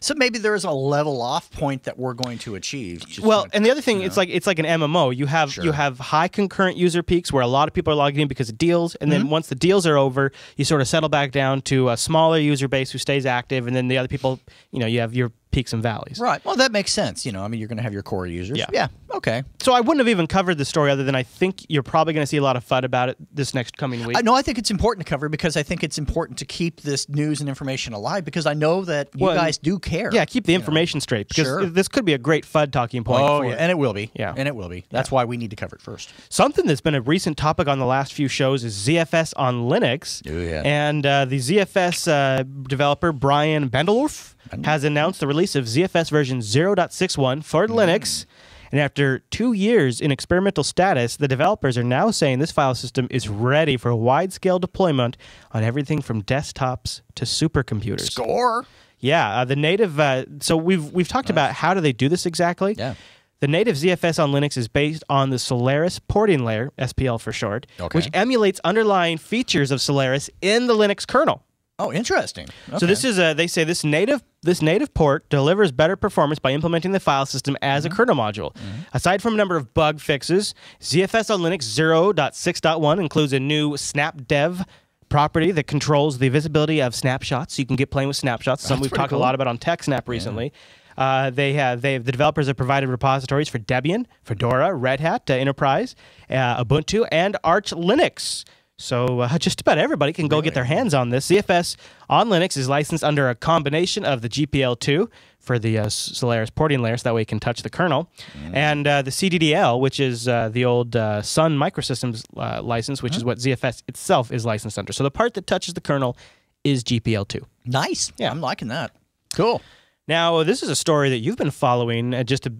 So maybe there is a level off point that we're going to achieve. Well, and the other thing, it's like an MMO. You have high concurrent user peaks where a lot of people are logging in because of deals, and then once the deals are over, you sort of settle back down to a smaller user base who stays active, and then the other people, you have your peaks and valleys. Right. Well, that makes sense. I mean, you're going to have your core users. Yeah. Okay. So I wouldn't have even covered the story other than I think you're probably going to see a lot of FUD about it this next coming week. I think it's important to cover because I think it's important to keep this news and information alive because I know that you guys do care. Yeah, keep the information straight because this could be a great FUD talking point. Oh, yeah, and it will be. Yeah. And it will be. That's why we need to cover it first. Something that's been a recent topic on the last few shows is ZFS on Linux. Oh, yeah. And the ZFS developer, Brian Bendelorf, has announced the release of ZFS version 0.61 for Linux. And after 2 years in experimental status, the developers are now saying this file system is ready for wide-scale deployment on everything from desktops to supercomputers. Score. Yeah, the native. So we've talked about how do they do this exactly. Yeah. The native ZFS on Linux is based on the Solaris porting layer, SPL for short, which emulates underlying features of Solaris in the Linux kernel. Oh, interesting. Okay. So this is they say this native port delivers better performance by implementing the file system as a kernel module. Aside from a number of bug fixes, ZFS on Linux 0.6.1 includes a new snapdev property that controls the visibility of snapshots. So you can get playing with snapshots. Something we've talked a lot about on TechSnap recently. The developers have provided repositories for Debian, Fedora, Red Hat Enterprise, Ubuntu, and Arch Linux. So just about everybody can go get their hands on this. ZFS on Linux is licensed under a combination of the GPL2 for the Solaris porting layer, so that way you can touch the kernel, and the CDDL, which is the old Sun Microsystems license, which is what ZFS itself is licensed under. So the part that touches the kernel is GPL2. Nice. Yeah, I'm liking that. Cool. Now, this is a story that you've been following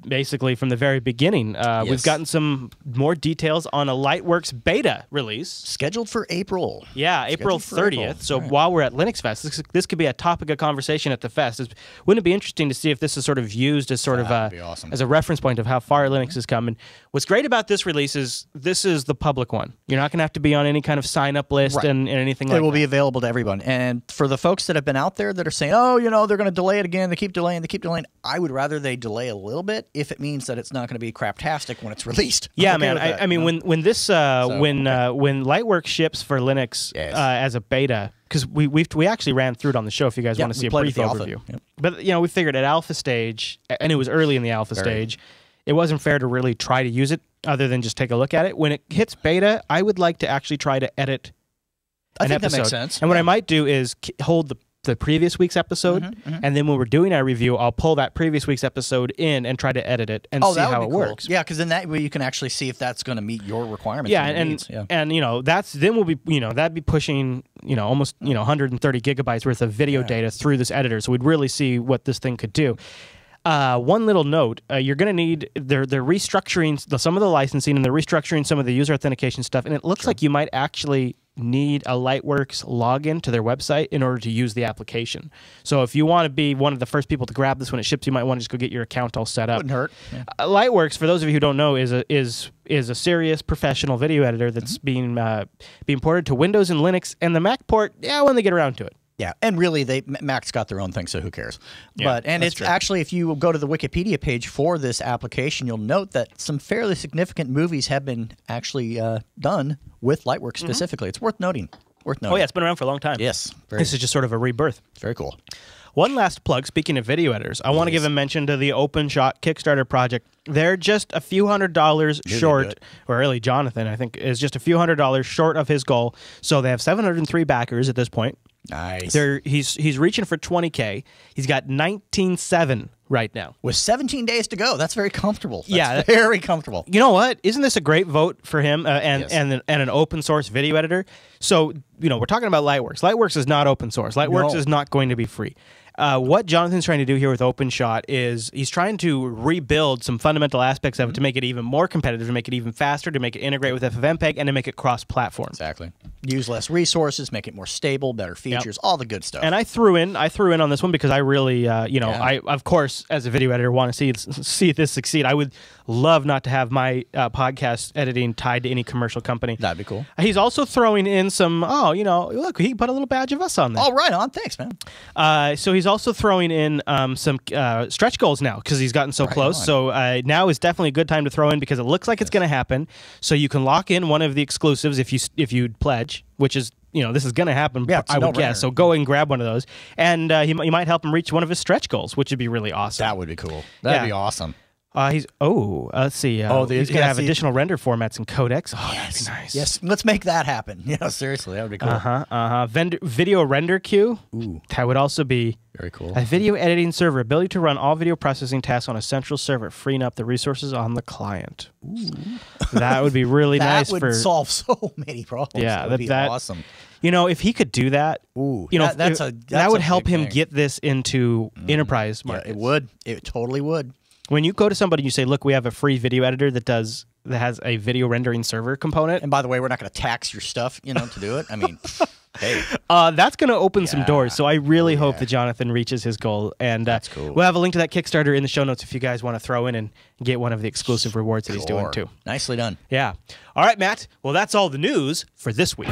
basically from the very beginning. We've gotten some more details on a Lightworks beta release. Scheduled for April. Yeah, April 30th. So while we're at Linux Fest, this could be a topic of conversation at the fest. Wouldn't it be interesting to see if this is sort of used as sort of as a reference point of how far Linux is coming? What's great about this release is this is the public one. You're not going to have to be on any kind of sign-up list and anything like that. It will be available to everyone. And for the folks that have been out there that are saying, oh, they're going to delay it again, they keep delaying, I would rather they delay a little bit if it means that it's not going to be craptastic when it's released. Yeah, man. I mean, when Lightworks ships for Linux as a beta, because we actually ran through it on the show if you guys want to see a brief overview. Yep. But we figured at alpha stage, and it was early in the alpha stage, it wasn't fair to really try to use it other than just take a look at it. When it hits beta, I would like to actually try to edit an episode. That makes sense. And what I might do is hold the previous week's episode, and then when we're doing our review, I'll pull that previous week's episode in and try to edit it and see how it works. Yeah, because then that way you can actually see if that's going to meet your requirements. Yeah, and then we'll be that'd be pushing almost 130 gigabytes worth of video data through this editor, so we'd really see what this thing could do. One little note, you're going to need, they're restructuring some of the licensing and they're restructuring some of the user authentication stuff, and it looks like you might actually need a Lightworks login to their website in order to use the application. So if you want to be one of the first people to grab this when it ships, you might want to just go get your account all set up. Wouldn't hurt. Yeah. Lightworks, for those of you who don't know, is a serious professional video editor that's being ported to Windows and Linux, and the Mac port, when they get around to it. Yeah, and really, Mac's got their own thing, so who cares? Yeah, it's true. Actually, if you go to the Wikipedia page for this application, you'll note that some fairly significant movies have been actually done with Lightworks specifically. It's worth noting. Oh, yeah, it's been around for a long time. Yes. This is just sort of a rebirth. Very cool. One last plug, speaking of video editors, I want to give a mention to the OpenShot Kickstarter project. They're just a few $100s short, or really Jonathan, I think, is just a few $100s short of his goal. So they have 703 backers at this point. Nice. He's reaching for $20K. He's got 19.7 right now. With 17 days to go, that's very comfortable. That's Yeah, very comfortable. You know what? Isn't this a great vote for him and Yes. and an open source video editor? So, we're talking about Lightworks. Lightworks is not open source. Lightworks No. is not going to be free. What Jonathan's trying to do here with OpenShot is he's trying to rebuild some fundamental aspects of it to make it even more competitive, to make it even faster, to make it integrate with FFmpeg, and to make it cross-platform. Exactly. Use less resources, make it more stable, better features, all the good stuff. And I threw in on this one because I really, I of course as a video editor want to see this succeed. I would love not to have my podcast editing tied to any commercial company. That'd be cool. He's also throwing in some. Look, he put a little badge of us on there. Oh, right on. Thanks, man. So he's also throwing in some stretch goals now because he's gotten so close. on. So now is definitely a good time to throw in because it looks like it's going to happen. So you can lock in one of the exclusives if you pledge, which is this is going to happen. Yeah, it's I a would guess. no-brainer. So go and grab one of those, and you might help him reach one of his stretch goals, which would be really awesome. That would be cool. That'd Yeah. be awesome. Let's see. He's going to have additional render formats and codecs. Oh, that'd be nice. Yes, let's make that happen. Seriously, that would be cool. Video render queue. Ooh. That would also be Very cool. a video editing server, ability to run all video processing tasks on a central server, freeing up the resources on the client. Ooh. That would be really nice. That would solve so many problems. Yeah, that would be awesome. If he could do that, that would help him get this into enterprise markets. Yeah, it would. It totally would. When you go to somebody and you say, look, we have a free video editor that has a video rendering server component. And by the way, we're not going to tax your stuff, to do it. I mean, hey. That's going to open some doors. So I really hope yeah. that Jonathan reaches his goal. And That's cool. We'll have a link to that Kickstarter in the show notes if you guys want to throw in and get one of the exclusive rewards that he's doing too. Nicely done. Yeah. All right, Matt. Well, that's all the news for this week.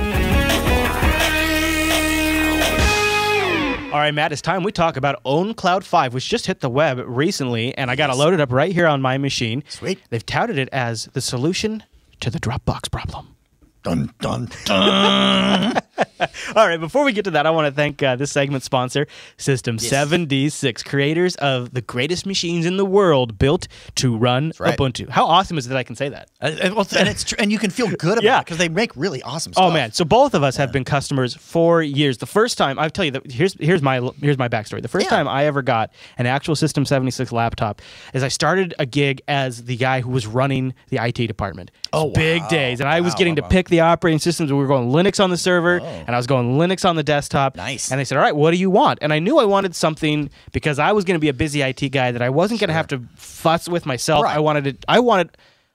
All right, Matt, it's time we talk about ownCloud 5, which just hit the web recently, and I got it loaded up right here on my machine. Sweet. They've touted it as the solution to the Dropbox problem. Dun, dun, dun. All right, before we get to that, I want to thank this segment sponsor, System76, creators of the greatest machines in the world built to run Ubuntu. How awesome is it that I can say that? And it's true, and you can feel good about it because they make really awesome stuff. Oh man! So both of us have been customers for years. The first time I'll tell you that here's my backstory. The first time I ever got an actual System76 laptop is I started a gig as the guy who was running the IT department. Big days, and I was getting to pick the operating systems. We were going Linux on the server, and I was going Linux on the desktop. Nice. And they said, "All right, what do you want?" And I knew I wanted something because I was going to be a busy IT guy that I wasn't going to have to fuss with myself. Right.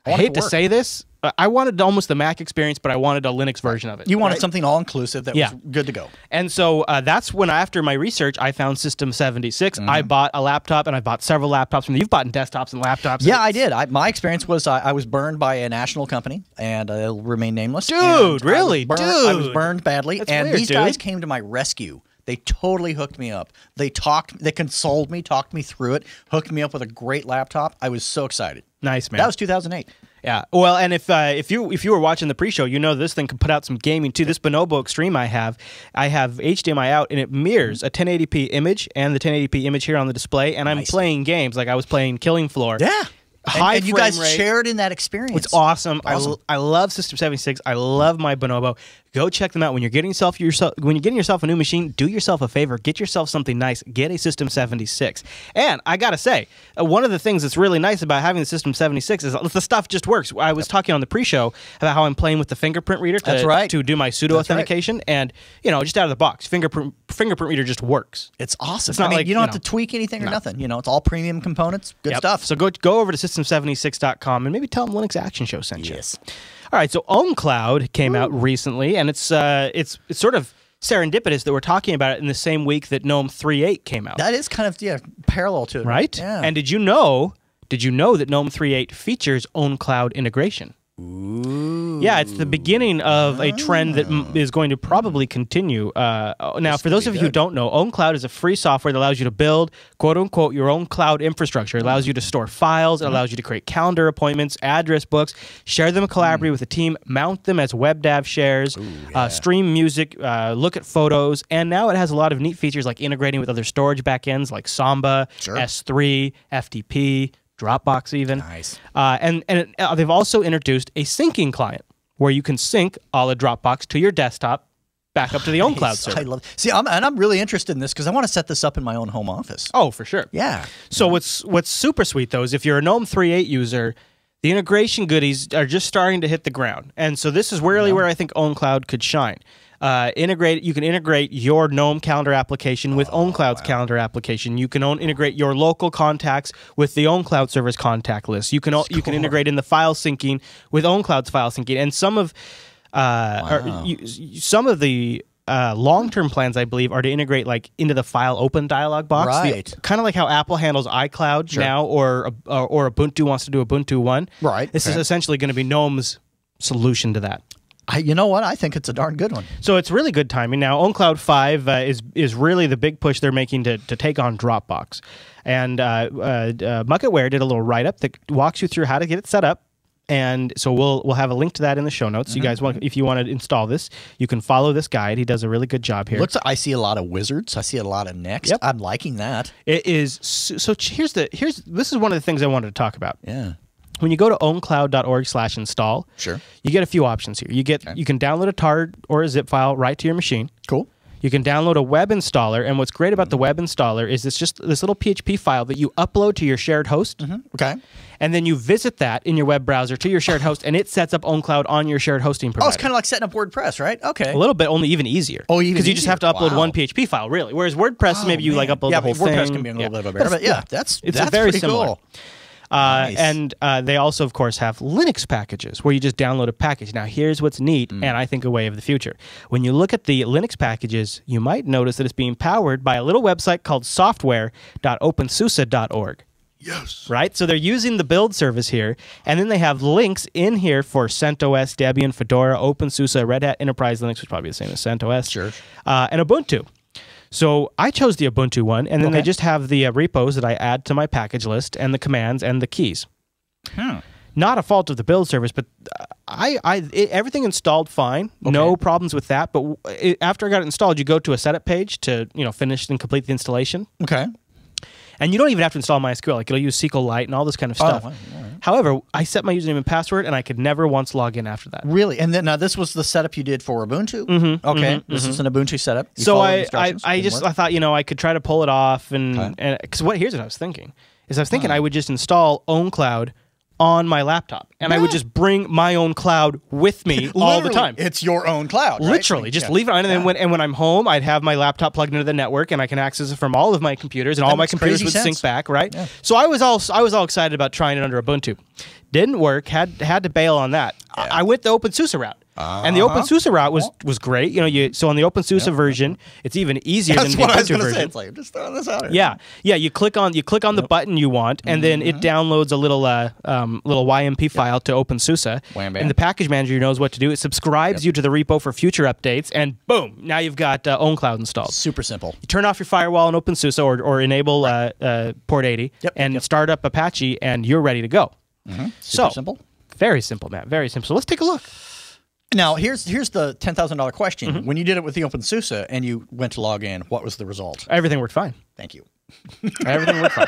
I hate to say this. I wanted almost the Mac experience, but I wanted a Linux version of it. You wanted something all-inclusive that was good to go. And so that's when, after my research, I found System76. I bought a laptop, and I bought several laptops from you've bought desktops and laptops. Yeah, I did. My experience was I was burned by a national company, and it'll remain nameless. Dude, really? I was burned badly, That's and weird, these dude. guys came to my rescue. They totally hooked me up. They consoled me, talked me through it, hooked me up with a great laptop. I was so excited. Nice, man. That was 2008. Yeah. Well, and if you were watching the pre-show, you know this thing can put out some gaming too. This Bonobo Extreme I have HDMI out, and it mirrors a 1080p image and the 1080p image here on the display, and I'm playing games like I was playing Killing Floor. Yeah. High and you frame guys rate. shared in that experience. It's awesome. I love System76. I love my Bonobo. Go check them out. When you're getting yourself a new machine, do yourself a favor. Get yourself something nice. Get a System76. And I got to say, one of the things that's really nice about having the System76 is the stuff just works. I was talking on the pre-show about how I'm playing with the fingerprint reader to do my pseudo authentication. And, just out of the box, fingerprint reader just works. It's awesome. It's not like, you don't have to tweak anything or nothing. It's all premium components. Good stuff. So go over to System76.com and maybe tell them Linux Action Show sent you. Yes. All right, so ownCloud came out recently, and it's sort of serendipitous that we're talking about it in the same week that GNOME 3.8 came out. That is kind of parallel to it, right? Yeah. And did you know that GNOME 3.8 features ownCloud integration? Ooh. Yeah, it's the beginning of a trend that is going to probably continue. Now, for those of you who don't know, ownCloud is a free software that allows you to build, quote-unquote, your own cloud infrastructure. It allows you to store files. It allows you to create calendar appointments, address books, share them collaboratively with a team, mount them as WebDAV shares, stream music, look at photos, and now it has a lot of neat features like integrating with other storage backends like Samba, S3, FTP, Dropbox even. Nice. And they've also introduced a syncing client where you can sync a la Dropbox to your desktop back up to the ownCloud Nice. server. I love. See, I'm really interested in this because I want to set this up in my own home office. Oh, for sure. Yeah. So what's super sweet though is if you're a GNOME 3.8 user, the integration goodies are just starting to hit the ground, and so this is really where I think ownCloud could shine. You can integrate your GNOME calendar application with ownCloud's calendar application. You can integrate your local contacts with the ownCloud server's contact list. You can integrate in the file syncing with ownCloud's file syncing, and some of the long-term plans, I believe, are to integrate like into the file open dialog box, Right. Kind of like how Apple handles iCloud now, or Ubuntu wants to do Ubuntu One. Right. This is essentially going to be GNOME's solution to that. You know what? I think it's a darn good one. So it's really good timing. Now, ownCloud 5 is really the big push they're making to take on Dropbox. And Mucketware did a little write-up that walks you through how to get it set up. And so we'll have a link to that in the show notes. You guys if you want to install this, you can follow this guide. He does a really good job here. I see a lot of wizards. I see a lot of Next. Yep. I'm liking that. It is so this is one of the things I wanted to talk about. Yeah. When you go to owncloud.org/install, Sure. you get a few options here. You can download a tar or a zip file right to your machine. Cool. You can download a web installer, and what's great about the web installer is it's just this little PHP file that you upload to your shared host. Okay. And then you visit that in your web browser to your shared host, and it sets up ownCloud on your shared hosting provider. Oh, it's kind of like setting up WordPress, right? Okay. A little bit, only even easier. Oh, even because you just easier. have to upload Wow. one PHP file, really. Whereas WordPress, maybe you like upload the whole thing. WordPress can be a little bit of a bear, but that's very pretty similar. cool. Nice. And they also, of course, have Linux packages where you just download a package. Now, here's what's neat, and I think a way of the future. When you look at the Linux packages, you might notice that it's being powered by a little website called software.opensusa.org. Yes. Right? So they're using the build service here, and then they have links in here for CentOS, Debian, Fedora, OpenSUSE, Red Hat Enterprise Linux, which is probably the same as CentOS, Sure. And Ubuntu. So I chose the Ubuntu one, and then they just have the repos that I add to my package list, and the commands and the keys. Not a fault of the build service, but everything installed fine. Okay. No problems with that. But after I got it installed, you go to a setup page to finish and complete the installation. Okay. And you don't even have to install MySQL. Like it'll use SQLite and all this kind of stuff. All right. However, I set my username and password, and I could never once log in after that. Really? And then now this was the setup you did for Ubuntu? Okay. This is an Ubuntu setup. You So followed the I instructions? thought I could try to pull it off, and because here's what I was thinking I would just install ownCloud on my laptop, and I would just bring my own cloud with me all the time. It's your own cloud, right? Literally, just leave it on, and then when I'm home, I'd have my laptop plugged into the network, and I can access it from all of my computers, and all my computers would sync back, right? Yeah. So I was all excited about trying it under Ubuntu. Didn't work. Had to bail on that. Yeah. I went the OpenSUSE route. And the OpenSUSE route was great. So on the OpenSUSE version, it's even easier than the Ubuntu version. It's like, I'm just throwing this out here. Yeah. You click on the button you want, and then it downloads a little YMP file to OpenSUSE, and the package manager knows what to do. It subscribes you to the repo for future updates, and boom, now you've got ownCloud installed. Super simple. You turn off your firewall in OpenSUSE or enable port 80, and start up Apache, and you're ready to go. Super simple. Very simple, Matt. Very simple. So let's take a look. Now, here's the $10,000 question. When you did it with the OpenSUSE and you went to log in, what was the result? Everything worked fine. Thank you. Everything worked fine.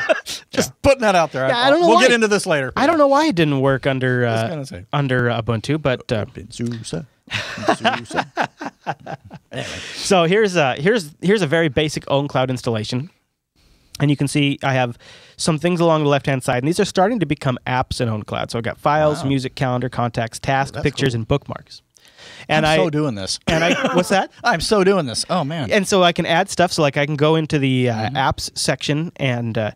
Just putting that out there. Yeah, I don't know we'll why. get into this later. I don't know why it didn't work under Ubuntu, but OpenSUSE. Anyway. So here's a very basic ownCloud installation. And you can see I have some things along the left-hand side, and these are starting to become apps in ownCloud. So I've got files, music, calendar, contacts, tasks, pictures, and bookmarks. And I'm so doing this. And what's that? I'm so doing this. Oh, man. And so I can add stuff. So like I can go into the apps section, and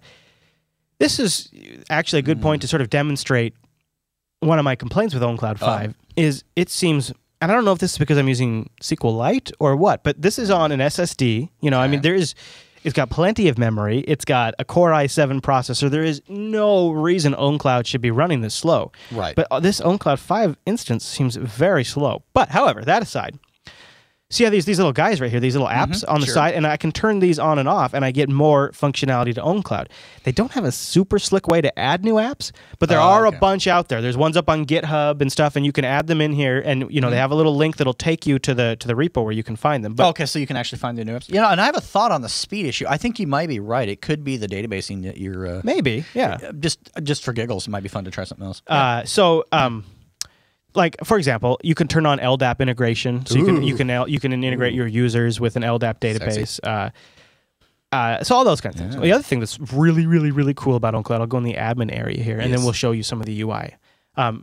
this is actually a good point to sort of demonstrate one of my complaints with ownCloud 5 is it seems, and I don't know if this is because I'm using SQLite or what, but this is on an SSD. I mean, it's got plenty of memory. It's got a Core i7 processor. There is no reason ownCloud should be running this slow. Right. But this ownCloud 5 instance seems very slow. But however, that aside, see how these little guys right here, these little apps on the side, and I can turn these on and off, and I get more functionality to ownCloud. They don't have a super slick way to add new apps, but there are a bunch out there. There's ones up on GitHub and stuff, and you can add them in here, and they have a little link that'll take you to the repo where you can find them. But, okay, so you can actually find the new apps. And I have a thought on the speed issue. I think you might be right. It could be the databasing that you're... maybe, yeah. Just for giggles, it might be fun to try something else. like for example, you can turn on LDAP integration, so you can integrate your users with an LDAP database. So all those kinds of things. Well, the other thing that's really, really, really cool about ownCloud, I'll go in the admin area here, and then we'll show you some of the UI.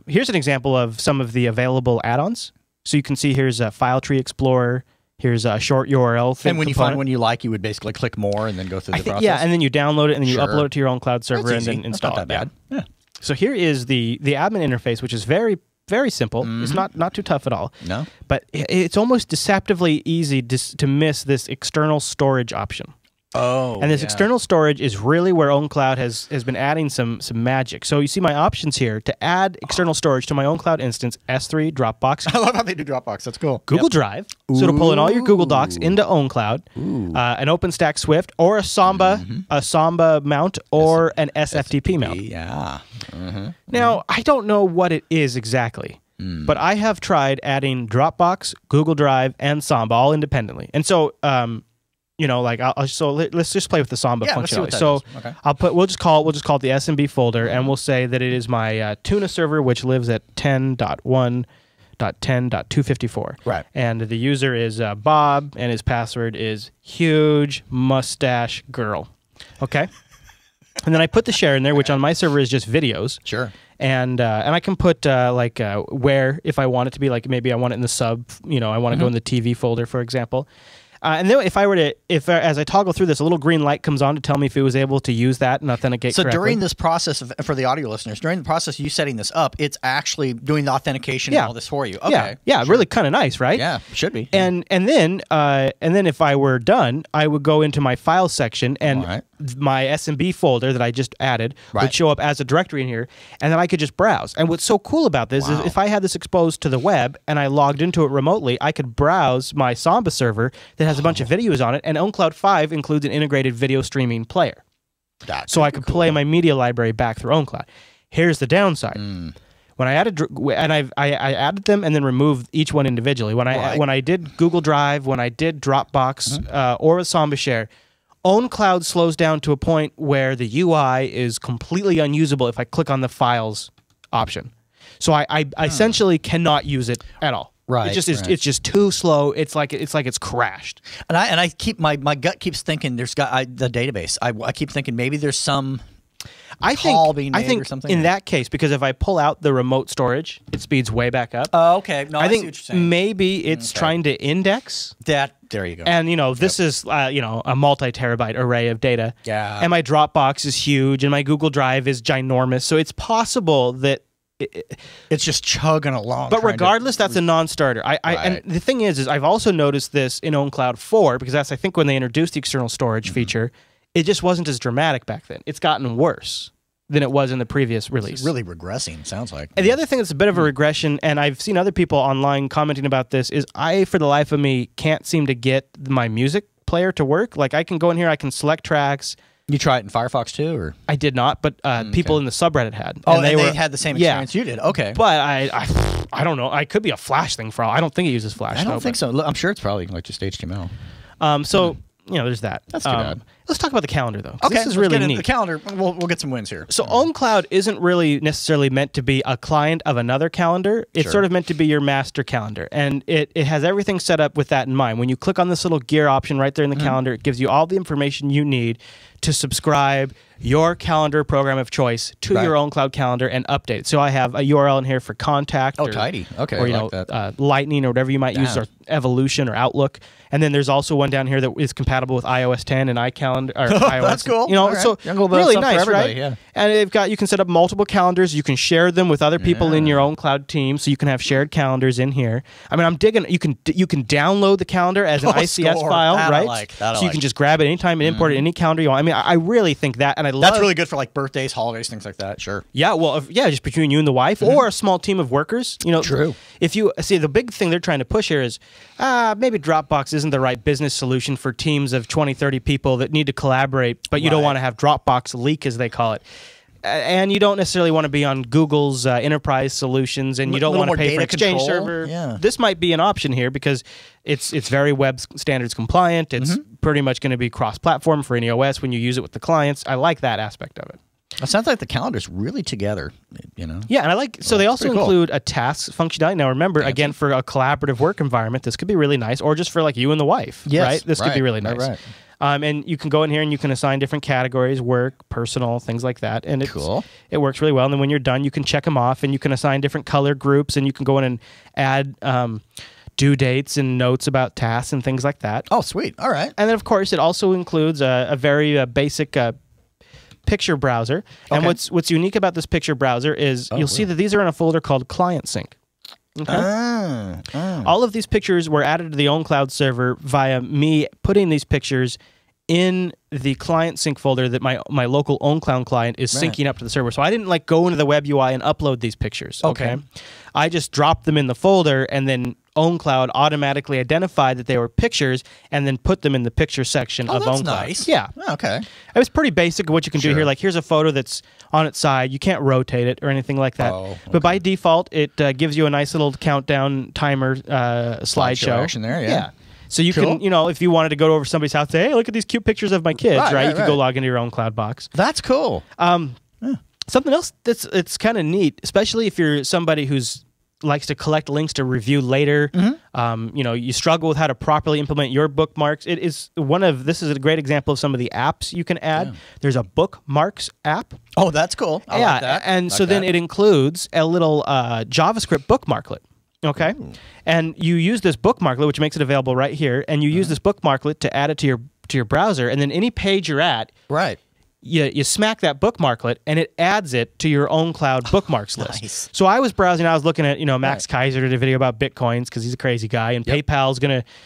Here's an example of some of the available add-ons. So you can see here's a file tree explorer. Here's a short URL. And when you find one you like, you would basically click more and then go through the process. Yeah, and then you download it and then you upload it to your own cloud server and then install it. That's not that bad. Yeah. So here is the admin interface, which is very, very simple. It's not too tough at all. No. But it's almost deceptively easy to miss this external storage option. Oh, and this external storage is really where ownCloud has been adding some magic. So you see my options here to add external storage to my ownCloud instance: S3, Dropbox. I love how they do Dropbox. That's cool. Google Drive. So to pull in all your Google Docs into ownCloud, an OpenStack Swift, or a Samba mount, or an SFTP mount. Yeah. Now I don't know what it is exactly. But I have tried adding Dropbox, Google Drive, and Samba all independently, and so. You know, like let's just play with the Samba functionality. So we'll just call it the SMB folder, and we'll say that it is my tuna server, which lives at 10.1.10.254. Right. And the user is Bob, and his password is huge mustache girl. Okay. And then I put the share in there, which on my server is just videos. Sure. And I can put where if I want it to be, like maybe I want it in the sub. You know, I want to go in the TV folder, for example. And then if as I toggle through this, a little green light comes on to tell me if it was able to use that and authenticate correctly. So during this process, for the audio listeners, during the process of you setting this up, it's actually doing the authentication and all this for you. Okay. Yeah, really kind of nice, right? Yeah, should be. And then if I were done, I would go into my file section and my SMB folder that I just added would show up as a directory in here, and then I could just browse. And what's so cool about this is if I had this exposed to the web and I logged into it remotely, I could browse my Samba server that has a bunch of videos on it, and ownCloud 5 includes an integrated video streaming player. So I could play my media library back through ownCloud. Here's the downside. When I added, I added them and then removed each one individually. When I did Google Drive, when I did Dropbox or a Samba share, ownCloud slows down to a point where the UI is completely unusable if I click on the files option. So I essentially cannot use it at all. Right. It just is. It's just too slow. It's like it's crashed. And I keep my gut keeps thinking the database. I keep thinking maybe there's some call being made or something. In that case, because if I pull out the remote storage, it speeds way back up. Oh, okay. No, I think see what you're saying. Maybe it's trying to index that. There you go. And this is a multi-terabyte array of data. Yeah. And my Dropbox is huge, and my Google Drive is ginormous. So it's possible that it's just chugging along. But regardless, that's a non-starter. And the thing is I've also noticed this in ownCloud 4, because that's, I think, when they introduced the external storage feature, it just wasn't as dramatic back then. It's gotten worse than it was in the previous release. It's really regressing, sounds like. And the other thing that's a bit of a regression, and I've seen other people online commenting about this, is I, for the life of me, can't seem to get my music player to work. Like, I can go in here, I can select tracks. You try it in Firefox too, or? I did not, but people in the subreddit had. Oh, and they had the same experience you did. Okay. But I don't know. I could be a Flash thing for all. I don't think it uses Flash. I don't think so. I'm sure it's probably like just HTML. So there's that. That's too bad. Let's talk about the calendar, though. Okay, this is really neat. The calendar, we'll get some wins here. So ownCloud isn't really necessarily meant to be a client of another calendar. It's sort of meant to be your master calendar. And it has everything set up with that in mind. When you click on this little gear option right there in the calendar, it gives you all the information you need to subscribe your calendar program of choice to your ownCloud calendar and update it. So I have a URL in here for Contact. Oh, tidy. Okay, or, I like that. Lightning or whatever you might use, or Evolution or Outlook. And then there's also one down here that is compatible with iOS 10 and iCalendar. Or iOS. That's cool. So really nice, right? Yeah. And you can set up multiple calendars. You can share them with other people in your ownCloud team, so you can have shared calendars in here. I mean, I'm digging. You can download the calendar as an ICS file, right? So you can just grab it anytime and import it in any calendar you want. I mean, I really think that, and that's really good for like birthdays, holidays, things like that. Sure. Yeah. Well, just between you and the wife, or a small team of workers. True. If you see, the big thing they're trying to push here is maybe Dropbox isn't the right business solution for teams of 20, 30 people that need to collaborate, but you don't want to have Dropbox leak, as they call it. And you don't necessarily want to be on Google's enterprise solutions, and you don't want to pay for Exchange server. Yeah. This might be an option here because it's very web standards compliant. It's pretty much going to be cross-platform for any OS when you use it with the clients. I like that aspect of it. It sounds like the calendar's really together, you know? Yeah, and I like, so they also pretty cool. include a tasks functionality. Now remember, again, for a collaborative work environment, this could be really nice, or just for like you and the wife, Yes, right? This could be really right, nice. right. And you can go in here and you can assign different categories, work, personal, things like that. And it's, Cool. it works really well. And then when you're done, you can check them off and you can assign different color groups and you can go in and add due dates and notes about tasks and things like that. Oh, sweet. All right. And then, of course, it also includes a very basic picture browser. And Okay. what's unique about this picture browser is you'll see that these are in a folder called Client Sync. Okay? All of these pictures were added to the ownCloud server via me putting these pictures in the Client Sync folder that my local ownCloud client is syncing up to the server. So I didn't like go into the web UI and upload these pictures. Okay. I just dropped them in the folder and then ownCloud automatically identified that they were pictures and then put them in the picture section of that's ownCloud. nice. Yeah. Okay. It was pretty basic of what you can do here. Like, here's a photo that's on its side. You can't rotate it or anything like that. Oh, But by default, it gives you a nice little countdown timer slideshow. action there, yeah. So you Cool. can, you know, if you wanted to go over somebody's house and say, hey, look at these cute pictures of my kids, Right, you could go right. log into your own cloud box. That's cool. Something else it's kind of neat, especially if you're somebody who's likes to collect links to review later. You know, you struggle with how to properly implement your bookmarks. It is this is a great example of some of the apps you can add. There's a bookmarks app. Oh, that's cool. I like that. And Like so then that. it includes a little JavaScript bookmarklet. Okay, and you use this bookmarklet, which makes it available right here, and you use this bookmarklet to add it to your browser, and then any page you're at, Right. you smack that bookmarklet and it adds it to your own cloud bookmarks list. Nice. So I was browsing, I was looking at, Max Kaiser did a video about Bitcoins because he's a crazy guy, and PayPal's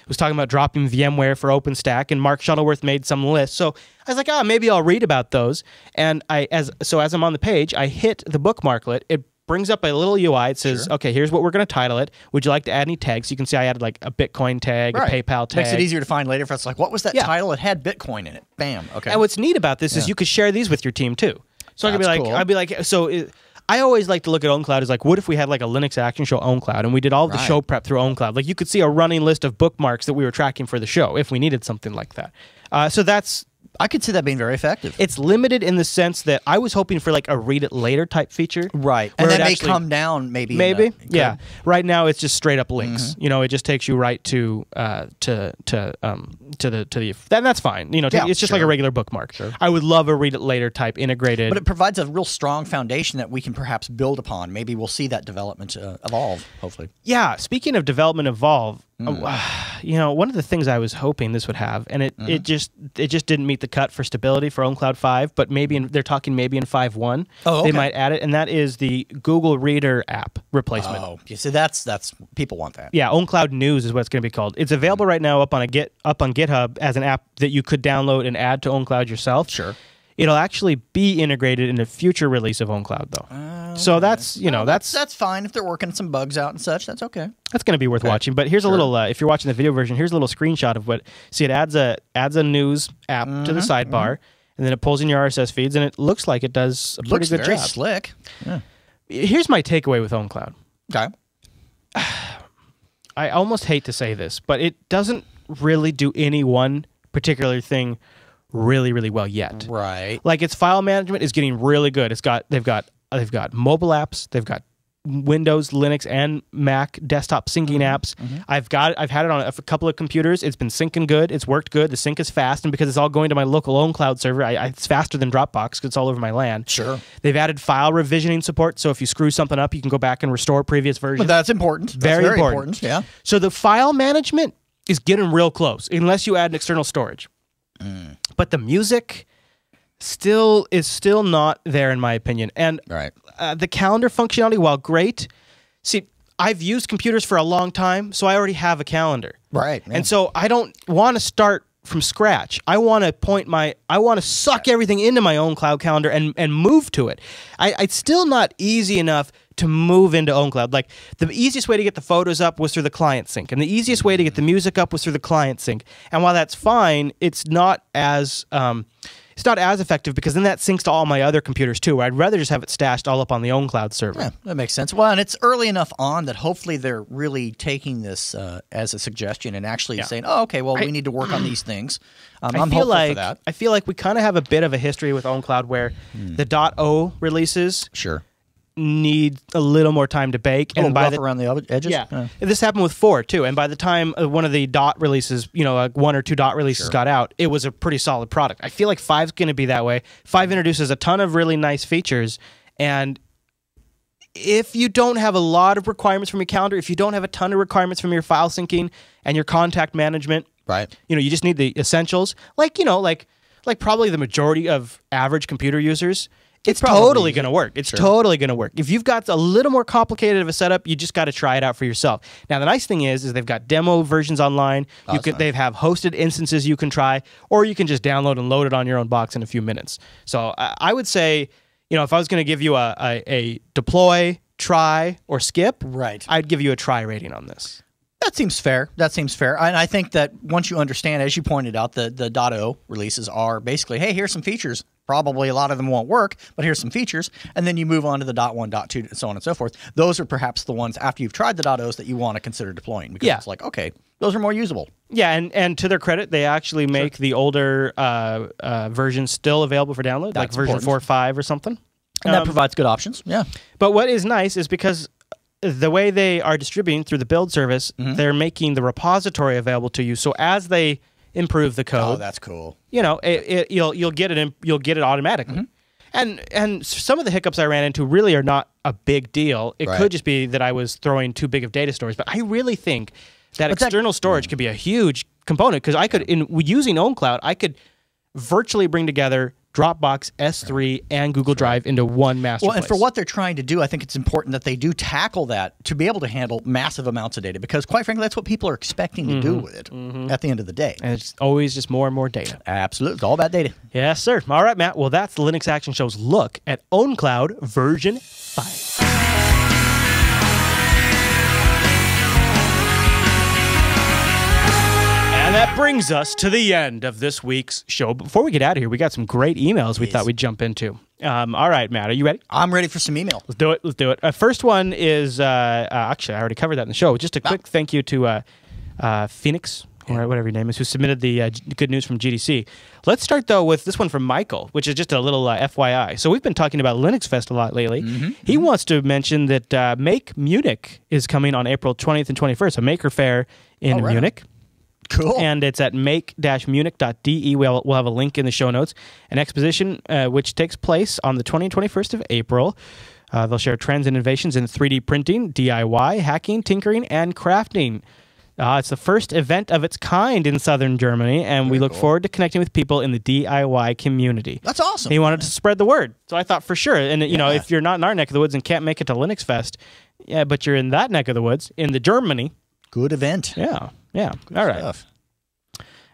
was talking about dropping VMware for OpenStack, and Mark Shuttleworth made some list. So I was like, maybe I'll read about those. And as I'm on the page, I hit the bookmarklet. It brings up a little UI. It says, okay, here's what we're going to title it. Would you like to add any tags? So you can see I added like a Bitcoin tag, a PayPal tag. Makes it easier to find later if it's like, what was that title? It had Bitcoin in it. Bam. Okay. And what's neat about this is you could share these with your team too. So I could be That's like, cool. I'd be like, I always like to look at ownCloud as like, what if we had like a Linux action show ownCloud and we did all of the show prep through ownCloud? Like you could see a running list of bookmarks that we were tracking for the show if we needed something like that. So I could see that being very effective. it's limited in the sense that I was hoping for like a read it later type feature. Right. where And that it may actually- come down maybe. Maybe, It could. yeah. Right now, it's just straight up links. It just takes you right to the. And that's fine. It's just like a regular bookmark. I would love a read it later type integrated. But it provides a real strong foundation that we can perhaps build upon. Maybe we'll see that development evolve, hopefully. Yeah. Speaking of development evolve, one of the things I was hoping this would have, and it just didn't meet the cut for stability for ownCloud 5, but maybe they're talking maybe in 5.1 they might add it, and that is the Google Reader app replacement. Oh, yeah, so that's people want that. Yeah, ownCloud News is what it's going to be called. It's available right now up on GitHub as an app that you could download and add to ownCloud yourself. Sure. It'll actually be integrated in a future release of ownCloud, though. So that's That's fine if they're working some bugs out and such. That's okay. that's going to be worth watching. But here's a little. If you're watching the video version, here's a little screenshot of what. See, it adds a news app to the sidebar, and then it pulls in your RSS feeds, and it looks like it does a pretty Looks good very job. slick. Yeah. Here's my takeaway with ownCloud. Okay. I almost hate to say this, but it doesn't really do any one particular thing really, really well yet. Right. Like its file management is getting really good. They've got mobile apps, they've got Windows, Linux, and Mac desktop syncing apps. I've had it on a couple of computers. It's been syncing good. It's worked good. The sync is fast, and because it's all going to my local ownCloud server, it's faster than Dropbox because it's all over my LAN. Sure. They've added file revisioning support, so if you screw something up, you can go back and restore previous versions. But that's important. That's Very very important. Yeah. So the file management is getting real close, unless you add an external storage. But the music is still not there, in my opinion. And Right. the calendar functionality, while great, see, I've used computers for a long time, so I already have a calendar. Right. Yeah. And so I don't want to start from scratch. I want to suck everything into my own cloud calendar and move to it. It's still not easy enough to move into ownCloud. Like the easiest way to get the photos up was through the client sync, and the easiest way to get the music up was through the client sync. And while that's fine, it's not as it's not as effective because then that syncs to all my other computers too. I'd rather just have it stashed all up on the ownCloud server. Yeah, that makes sense. Well, and it's early enough on that hopefully they're really taking this as a suggestion and actually saying, oh, okay, well, we need to work on these things. I'm hopeful for that. I feel like we kind of have a bit of a history with ownCloud where the .0 releases need a little more time to bake. And by around the edges? Yeah. This happened with 4, too. And by the time one of the dot releases, like 1 or 2 dot releases got out, it was a pretty solid product. I feel like 5's going to be that way. 5 introduces a ton of really nice features. And if you don't have a lot of requirements from your calendar, if you don't have a ton of requirements from your file syncing and your contact management, you just need the essentials. Like probably the majority of average computer users, it's totally going to work. It's totally going to work. If you've got a little more complicated of a setup, you just got to try it out for yourself. Now, the nice thing is they've got demo versions online. They have hosted instances you can try, or you can just download and load it on your own box in a few minutes. So I would say, if I was going to give you a deploy, try, or skip, I'd give you a try rating on this. That seems fair. And I think that once you understand, as you pointed out, the .0 releases are basically, hey, here's some features. Probably a lot of them won't work, but here's some features. And then you move on to the .1, .2, and so on and so forth. Those are perhaps the ones after you've tried the .0s that you want to consider deploying because it's like, okay, those are more usable. Yeah, and to their credit, they actually make the older versions still available for download, like version 4.5 or something. And that provides good options, But what is nice is because the way they are distributing through the build service, they're making the repository available to you. So as they improve the code, that's cool. You'll get it. You'll get it automatically. And some of the hiccups I ran into really are not a big deal. It could just be that I was throwing too big of data stores. But I really think that external storage could be a huge component because I could, using ownCloud, I could virtually bring together Dropbox, S3, and Google Drive into one master place. And for what they're trying to do, I think it's important that they do tackle that to be able to handle massive amounts of data because, quite frankly, that's what people are expecting to do with it at the end of the day. And it's always just more and more data. Absolutely. It's all about data. Yes, sir. All right, Matt. Well, that's the Linux Action Show's look at ownCloud version 5. And that brings us to the end of this week's show. Before we get out of here, we got some great emails we thought we'd jump into. All right, Matt, are you ready? I'm ready for some email. Let's do it. First one is, actually, I already covered that in the show. Just a quick thank you to Phoenix, or whatever your name is, who submitted the good news from GDC. Let's start, though, with this one from Michael, which is just a little FYI. So we've been talking about Linux Fest a lot lately. He wants to mention that Make Munich is coming on April 20th and 21st, a maker fair in Munich. Cool. And it's at make-munich.de. We'll have a link in the show notes. An exposition which takes place on the 20th and 21st of April. They'll share trends and innovations in 3D printing, DIY, hacking, tinkering, and crafting. It's the first event of its kind in southern Germany, and we look forward to connecting with people in the DIY community. That's awesome. He wanted to spread the word, so I thought for sure. And if you're not in our neck of the woods and can't make it to Linux Fest, but you're in that neck of the woods, in the Germany. Good event. Yeah. Good all right. Stuff.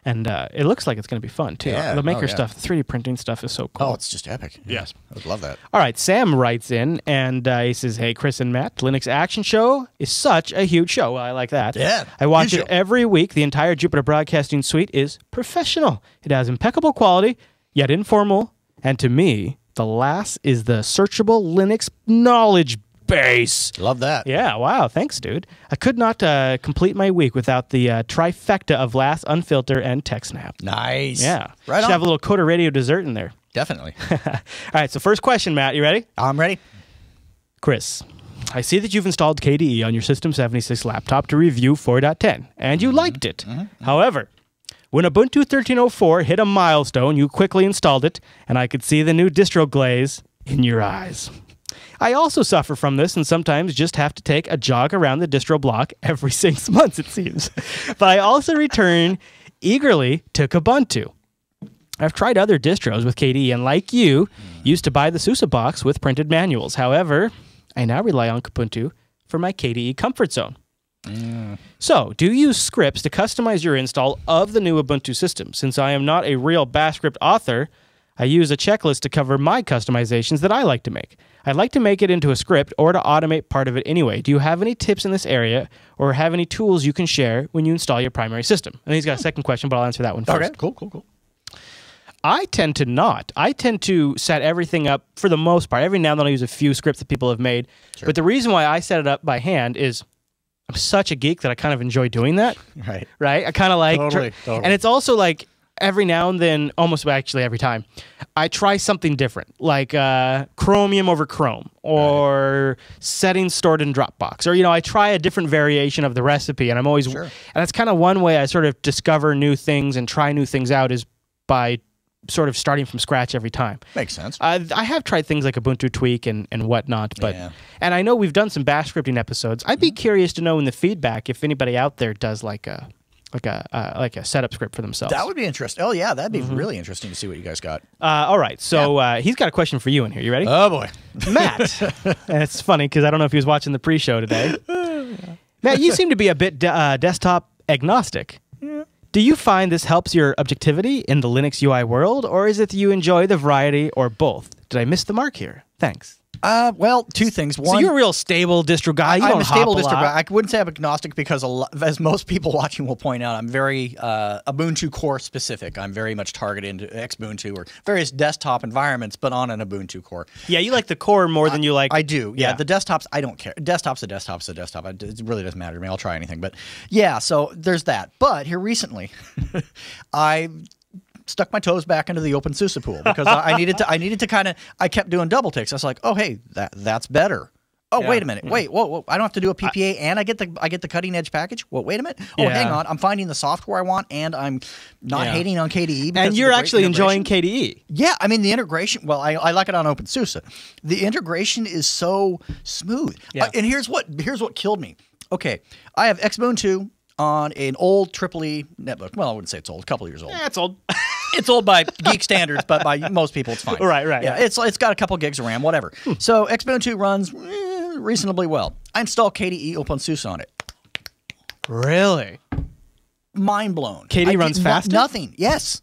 And it looks like it's going to be fun, too. Yeah. The maker stuff, the 3D printing stuff is so cool. Oh, it's just epic. Yes. I would love that. All right, Sam writes in, and he says, hey, Chris and Matt, Linux Action Show is such a huge show. Well, I like that. Yeah. I watch it every week. The entire Jupiter Broadcasting suite is professional. It has impeccable quality, yet informal. And to me, the last is the searchable Linux knowledge base. Love that. Yeah, wow. Thanks, dude. I could not complete my week without the trifecta of Last, Unfilter, and TechSnap. Nice. Yeah. Right Should on. have a little Coda Radio dessert in there. Definitely. All right, so first question, Matt. You ready? I'm ready. Chris, I see that you've installed KDE on your System 76 laptop to review 4.10, and you liked it. However, when Ubuntu 13.04 hit a milestone, you quickly installed it, and I could see the new distro glaze in your eyes. I also suffer from this and sometimes just have to take a jog around the distro block every 6 months, it seems. But I also return eagerly to Kubuntu. I've tried other distros with KDE and, like you, used to buy the SUSE box with printed manuals. However, I now rely on Kubuntu for my KDE comfort zone. So, do you use scripts to customize your install of the new Ubuntu system? Since I am not a real Bash script author, I use a checklist to cover my customizations that I like to make. I'd like to make it into a script or to automate part of it anyway. Do you have any tips in this area or have any tools you can share when you install your primary system? And he's got a second question, but I'll answer that one first. Okay, cool. I tend to not. I tend to set everything up for the most part. Every now and then I use a few scripts that people have made. Sure. But the reason why I set it up by hand is I'm such a geek that I kind of enjoy doing that. Right. Right? I kind of like... Totally. And it's also like every now and then, almost actually every time, I try something different, like Chromium over Chrome, or settings stored in Dropbox, or I try a different variation of the recipe, and I'm always, and that's kind of one way I sort of discover new things and try new things out is by sort of starting from scratch every time. Makes sense. I have tried things like Ubuntu Tweak and whatnot, but and I know we've done some bash scripting episodes. I'd be curious to know in the feedback if anybody out there does like a setup script for themselves. That would be interesting. Oh yeah, that'd be really interesting to see what you guys got. All right, so he's got a question for you in here. You ready? Oh boy, Matt. And it's funny because I don't know if he was watching the pre-show today. Matt, you seem to be a bit desktop agnostic. Yeah. Do you find this helps your objectivity in the Linux UI world, or is it that you enjoy the variety, or both? Did I miss the mark here? Thanks. Well, two things. One, so you're a real stable distro guy. You I'm don't a stable hop a distro lot. guy. I wouldn't say I'm agnostic because, as most people watching will point out, I'm very Ubuntu core specific. I'm very much targeted into Xubuntu or various desktop environments, but on an Ubuntu core. Yeah, you like the core more than you like... I do, yeah. The desktops, I don't care. Desktop's a desktop's a desktop. It really doesn't matter to me. I'll try anything. But yeah, so there's that. But here recently, I stuck my toes back into the OpenSUSE pool because I needed to kind of, I kept doing double ticks. I was like, oh hey, that's better. Oh wait a minute, wait, whoa, I don't have to do a PPA and I get the cutting edge package. Well, wait a minute. Oh, hang on, I'm finding the software I want and I'm not hating on KDE. And you're actually enjoying KDE. Yeah, I mean the integration. Well, I like it on OpenSUSE. The integration is so smooth. Yeah. And here's what killed me. Okay, I have Xubuntu on an old EEE netbook. Well, I wouldn't say it's old, a couple of years old. Yeah, it's old. It's old by geek standards, but by most people, it's fine. Right. Yeah, it's got a couple gigs of RAM, whatever. So Xubuntu runs reasonably well. I install KDE OpenSUSE on it. Really? Mind blown. KDE runs faster? Nothing. Yes.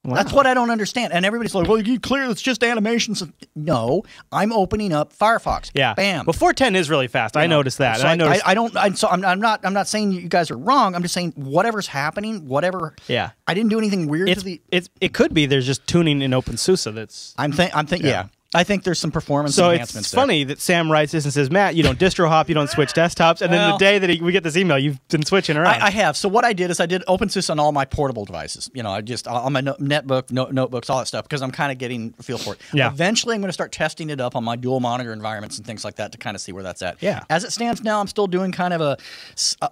Wow. That's what I don't understand. And everybody's like, well, you clear, it's just animations. No, I'm opening up Firefox. Yeah. Bam. Well, 410 is really fast. I noticed that. So and I'm not saying you guys are wrong. I'm just saying whatever's happening, whatever. Yeah. I didn't do anything weird it could be there's just tuning in OpenSUSE that's... I'm thinking, yeah. I think there's some performance enhancements it's funny that Sam writes this and says, Matt, you don't distro hop, you don't switch desktops, and then the day that we get this email, you've been switching around. I have. So what I did is I did OpenSUSE on all my portable devices. I just, on my netbook, notebooks, all that stuff, because I'm kind of getting a feel for it. Yeah. Eventually, I'm going to start testing it up on my dual monitor environments and things like that to kind of see where that's at. Yeah. As it stands now, I'm still doing kind of a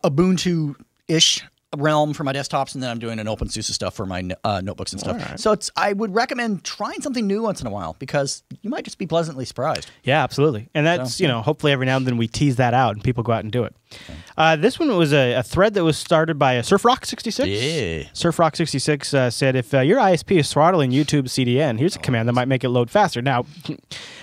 Ubuntu-ish realm for my desktops, and then I'm doing an OpenSUSE stuff for my notebooks and stuff. Right. So I would recommend trying something new once in a while because you might just be pleasantly surprised. Yeah, absolutely. And that's, hopefully every now and then we tease that out and people go out and do it. Okay. This one was a thread that was started by SurfRock66. Yeah. SurfRock66 said, if your ISP is throttling YouTube CDN, here's a command that might make it load faster. Now,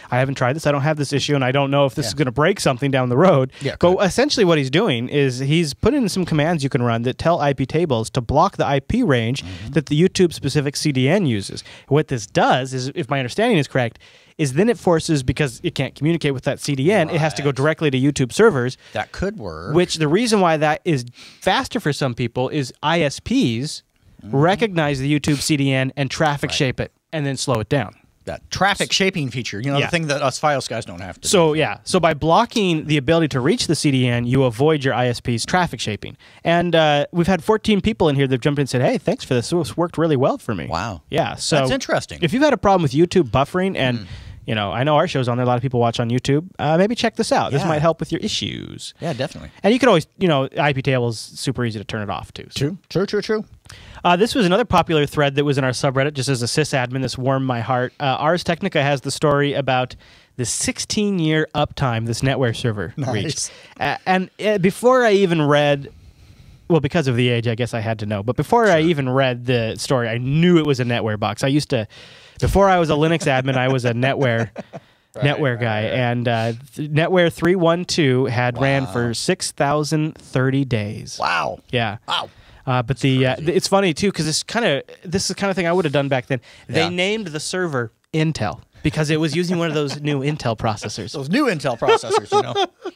I haven't tried this. I don't have this issue, and I don't know if this is going to break something down the road. Yeah, but essentially what he's doing is he's putting in some commands you can run that tell IP tables to block the IP range that the YouTube-specific CDN uses. What this does is, if my understanding is correct, is then it forces, because it can't communicate with that CDN, it has to go directly to YouTube servers. That could work. Which the reason why that is faster for some people is ISPs recognize the YouTube CDN and traffic shape it and then slow it down. That traffic shaping feature, the thing that us Fios guys don't have to do. So by blocking the ability to reach the CDN, you avoid your ISP's traffic shaping. And we've had 14 people in here that jumped in and said, hey, thanks for this. This worked really well for me. Wow. Yeah. So that's interesting. If you've had a problem with YouTube buffering and I know our show's on there. A lot of people watch on YouTube. Maybe check this out. This might help with your issues. Yeah, definitely. And you can always, IP tables, super easy to turn it off too. So. True. This was another popular thread that was in our subreddit, just as a sysadmin. This warmed my heart. Ars Technica has the story about the 16-year uptime this NetWare server reached. And before I even read... Well, because of the age, I guess I had to know. But before I even read the story, I knew it was a NetWare box. I used to... Before I was a Linux admin, I was a NetWare guy. And NetWare 3.1.2 had ran for 6,030 days. Wow. Yeah. Wow. But it's funny, too, because this is the kind of thing I would have done back then. They named the server Intel because it was using one of those new Intel processors. Those new Intel processors,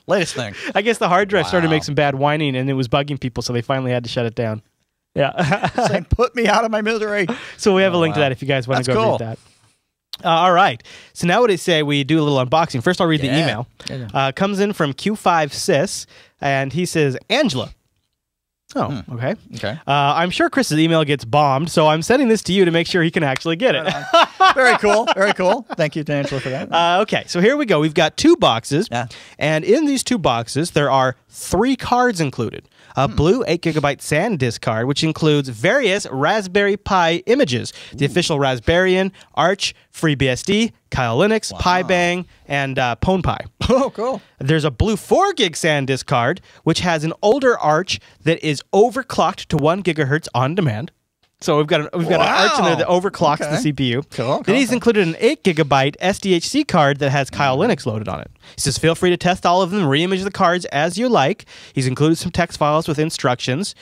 latest thing. I guess the hard drive started to make some bad whining, and it was bugging people, so they finally had to shut it down. Yeah. Saying, put me out of my misery. So we have a link to that if you guys want to go read that. All right. So now what I say we do a little unboxing. First, I'll read the email. Comes in from Q5Sis, and he says, Angela. Oh, okay. Okay. I'm sure Chris's email gets bombed, so I'm sending this to you to make sure he can actually get it. Very cool. Very cool. Thank you to Angela for that. Okay, so here we go. We've got 2 boxes, and in these 2 boxes, there are 3 cards included. A blue 8GB SanDisk card, which includes various Raspberry Pi images. The official Raspberrian, Arch, FreeBSD, Kyle Linux, PiBang, and PwnPi. Oh, cool. There's a blue 4GB SanDisk card, which has an older Arch that is overclocked to 1 GHz on demand. So we've got an Arch in there that overclocks the CPU. Cool. Then he's included an 8GB SDHC card that has Kyle Linux loaded on it. He says, feel free to test all of them, re-image the cards as you like. He's included some text files with instructions.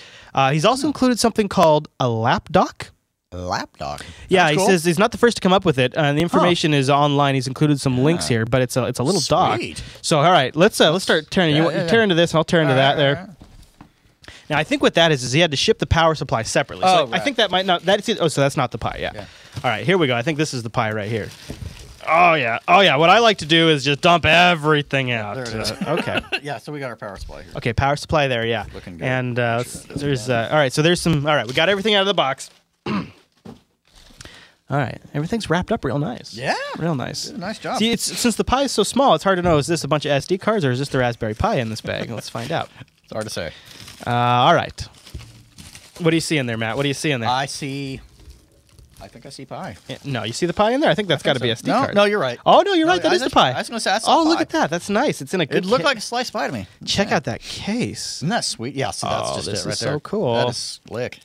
He's also included something called a lap dock. Lap dock. Yeah, he says he's not the first to come up with it. The information is online. He's included some links here, but it's a little dock. So all right, let's start turning. You turn to this, and I'll turn to that there. Now, I think what that is he had to ship the power supply separately. So I think that might not... so that's not the Pi, yeah. All right, here we go. I think this is the Pi right here. Oh, yeah. Oh, yeah. What I like to do is just dump everything out. There it is. Okay. Yeah, so we got our power supply here. Okay, power supply there, yeah. Looking good. And there's... all right, so there's some... All right, we got everything out of the box. All right, everything's wrapped up real nice. Yeah. Real nice. Nice job. See, since the Pi is so small, it's hard to know, is this a bunch of SD cards or is this the Raspberry Pi in this bag? Let's find out. It's hard to say. All right. What do you see in there, Matt? What do you see in there? I think I see Pi. No, you see the Pi in there? I think that's got to be a SD card. No, you're right. Oh, no, you're right. That is the Pi. I was going to say, that's look at that. That's nice. It's in a good It looked like a sliced Pi to me. Check out that case. Isn't that sweet? Yeah, so that's just this it right is there. so cool. That is slick.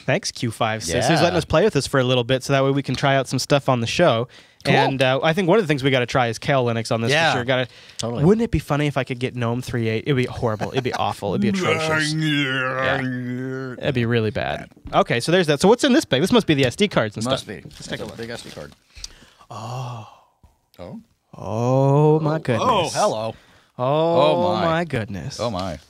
Thanks, Q5Sis. Yeah. He's letting us play with this for a little bit so that way we can try out some stuff on the show. Cool. And I think one of the things we got to try is Kale Linux on this for sure. Totally. Wouldn't it be funny if I could get Gnome 3.8? It'd be horrible. It'd be awful. It'd be atrocious. It'd be really bad. Okay, so there's that. So what's in this bag? This must be the SD cards and stuff. Must be. Let's take a look. Big SD card. Oh, my goodness. Oh, hello. Oh, my goodness. Oh, my.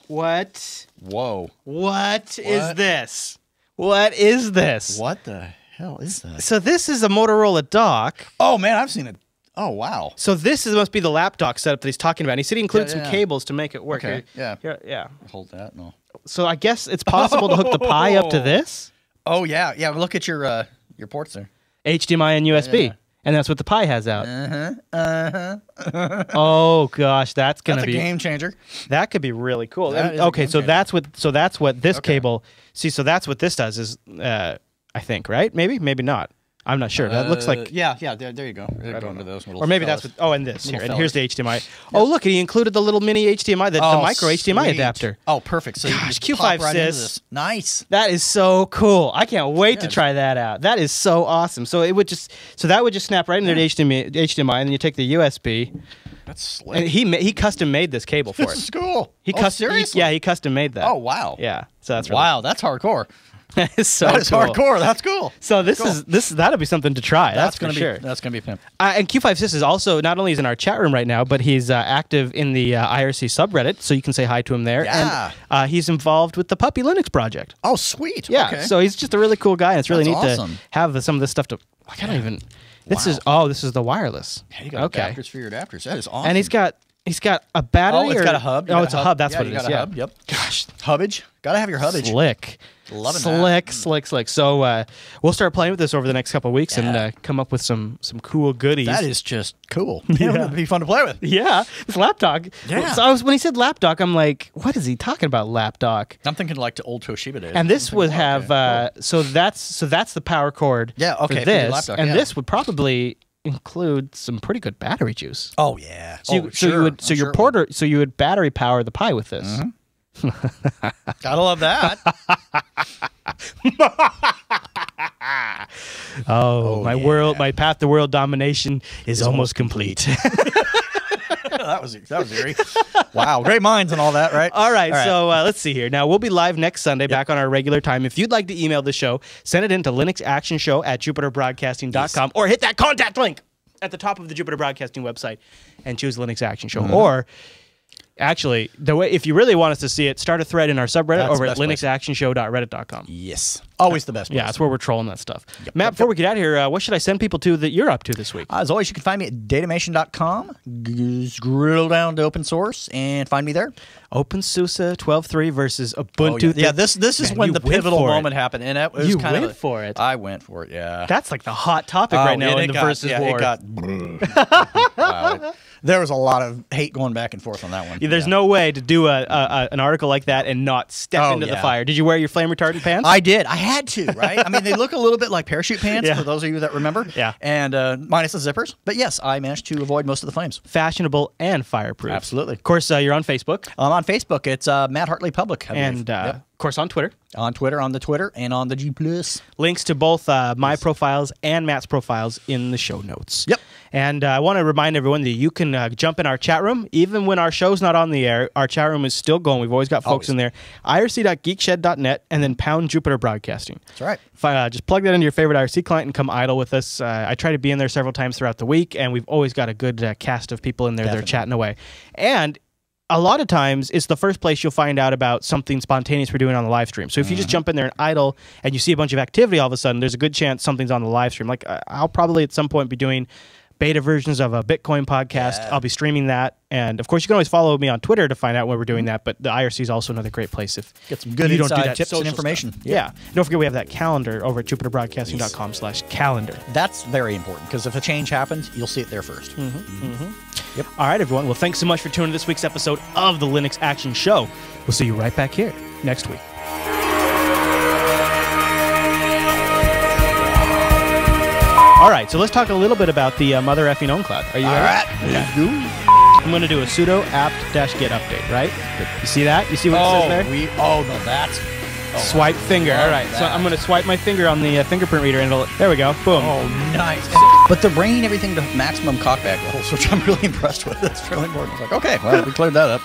What? Whoa. What is this? What is this? What the hell is that? So this is a Motorola Doc. Oh, man, I've seen it. Oh, wow. So this must be the lap dock setup that he's talking about. And he said he included some cables to make it work. Okay. Yeah. Hold that. No. So I guess it's possible to hook the Pi up to this? Oh, yeah. Yeah, look at your ports there. HDMI and USB. Yeah. And that's what the Pi has out. Oh gosh, that's gonna be a game changer. That could be really cool. Okay, so that's what this cable. See, so that's what this does is, I think, right? Maybe not. I'm not sure. That looks like yeah. There you go. Go into those or maybe that's what. Oh, and this here. And here's the HDMI. Yep. Oh, look, he included the little mini HDMI, the micro HDMI adapter. Oh, perfect. So gosh, you pop Q5 right into Sis. this. Nice. That is so cool. I can't wait to try that out. That is so awesome. So that would just snap right into the HDMI, and then you take the USB. That's slick. And he custom made this cable for it. This is cool. Seriously? He custom made that. Oh wow. Yeah. So that's wow. That's hardcore. That is so that is cool. hardcore. That's cool. So that'll be something to try. That's gonna for be sure. That's gonna be pimp. And Q5Sis is also not only is in our chat room right now, but he's active in the IRC subreddit, so you can say hi to him there. Yeah. And he's involved with the Puppy Linux project. Oh, sweet. Yeah. Okay. So he's just a really cool guy, and it's really That's neat awesome. to have some of this stuff to. I don't even. This is the wireless. Yeah, you got adapters for your adapters. That is awesome. And he's got a battery. Oh, it's got a hub. Oh, it's a hub. That's what it is. You got a hub. Yep. Gosh, hubbage. Gotta have your hubbage. Slick. Loving Slick. So we'll start playing with this over the next couple of weeks and come up with some cool goodies. That is just cool. Yeah, it'd be fun to play with. Yeah, this lapdog. Yeah. So when he said lapdog, I'm like, what is he talking about, lapdog? I'm thinking like the old Toshiba days. And this would have so that's the power cord. Yeah. Okay. For this, your lapdog, and this would probably include some pretty good battery juice. Oh yeah. So you would battery power the Pi with this. Mm-hmm. Gotta love that. My path to world domination is almost complete. that was eerie. Wow, great minds and all that, right? All right. So let's see here. Now, we'll be live next Sunday, back on our regular time. If you'd like to email the show, send it in to linuxactionshow@jupiterbroadcasting.com or hit that contact link at the top of the Jupiter Broadcasting website and choose Linux Action Show. Or Actually, the way if you really want us to see it, start a thread in our subreddit That's over the at best place. linuxactionshow.reddit.com. Yes. Always the best place. Yeah, that's where we're trolling that stuff. Yep, Matt, yep, before we get out of here, what should I send people to that you're up to this week? As always, you can find me at datamation.com. Scroll down to open source and find me there. OpenSUSE 12.3 versus Ubuntu. Yeah, this is Man, when you the went pivotal for it. moment happened, and it was You kind went of for it. I went for it. Yeah. That's like the hot topic right now and in the it got- versus yeah, war. It got, wow, there was a lot of hate going back and forth on that one. There's no way to do an article like that and not step into the yeah. fire. Did you wear your flame retardant pants? I did. I had to, right? I mean, they look a little bit like parachute pants, Yeah. for those of you that remember. Yeah. And minus the zippers. But yes, I managed to avoid most of the flames. Fashionable and fireproof. Absolutely. Of course, you're on Facebook. I'm on Facebook. It's Matt Hartley Public. I believe. And, Yep. of course, on Twitter. On Twitter, and on the G+. Links to both my profiles and Matt's profiles in the show notes. Yep. And I want to remind everyone that you can jump in our chat room. Even when our show's not on the air, our chat room is still going. We've always got folks in there. irc.geekshed.net and then pound Jupiter Broadcasting. That's right. Just plug that into your favorite IRC client and come idle with us. I try to be in there several times throughout the week, and we've always got a good cast of people in there. Definitely. They're chatting away. And a lot of times, it's the first place you'll find out about something spontaneous we're doing on the live stream. So if you just jump in there and idle and you see a bunch of activity all of a sudden, there's a good chance something's on the live stream. Like I'll probably at some point be doing beta versions of a Bitcoin podcast. Yeah. I'll be streaming that. And, of course, you can always follow me on Twitter to find out when we're doing that. But the IRC is also another great place if Get some good you don't do inside that tips and social information. stuff. Yeah. Don't forget we have that calendar over at jupiterbroadcasting.com/calendar. That's very important because if a change happens, you'll see it there first. Yep. All right, everyone. Well, thanks so much for tuning in this week's episode of the Linux Action Show. We'll see you right back here next week. All right, so let's talk a little bit about the mother effing ownCloud. Are you ready? All right. Let's go. I'm going to do a sudo apt-get update, right? You see that? You see what it says there? No, that's... Swipe finger. All right, so I'm going to swipe my finger on the fingerprint reader, and there we go. Boom. Oh, nice. But they're bringing everything to maximum cockback levels, which I'm really impressed with. That's really important. It's like, okay, well, we cleared that up.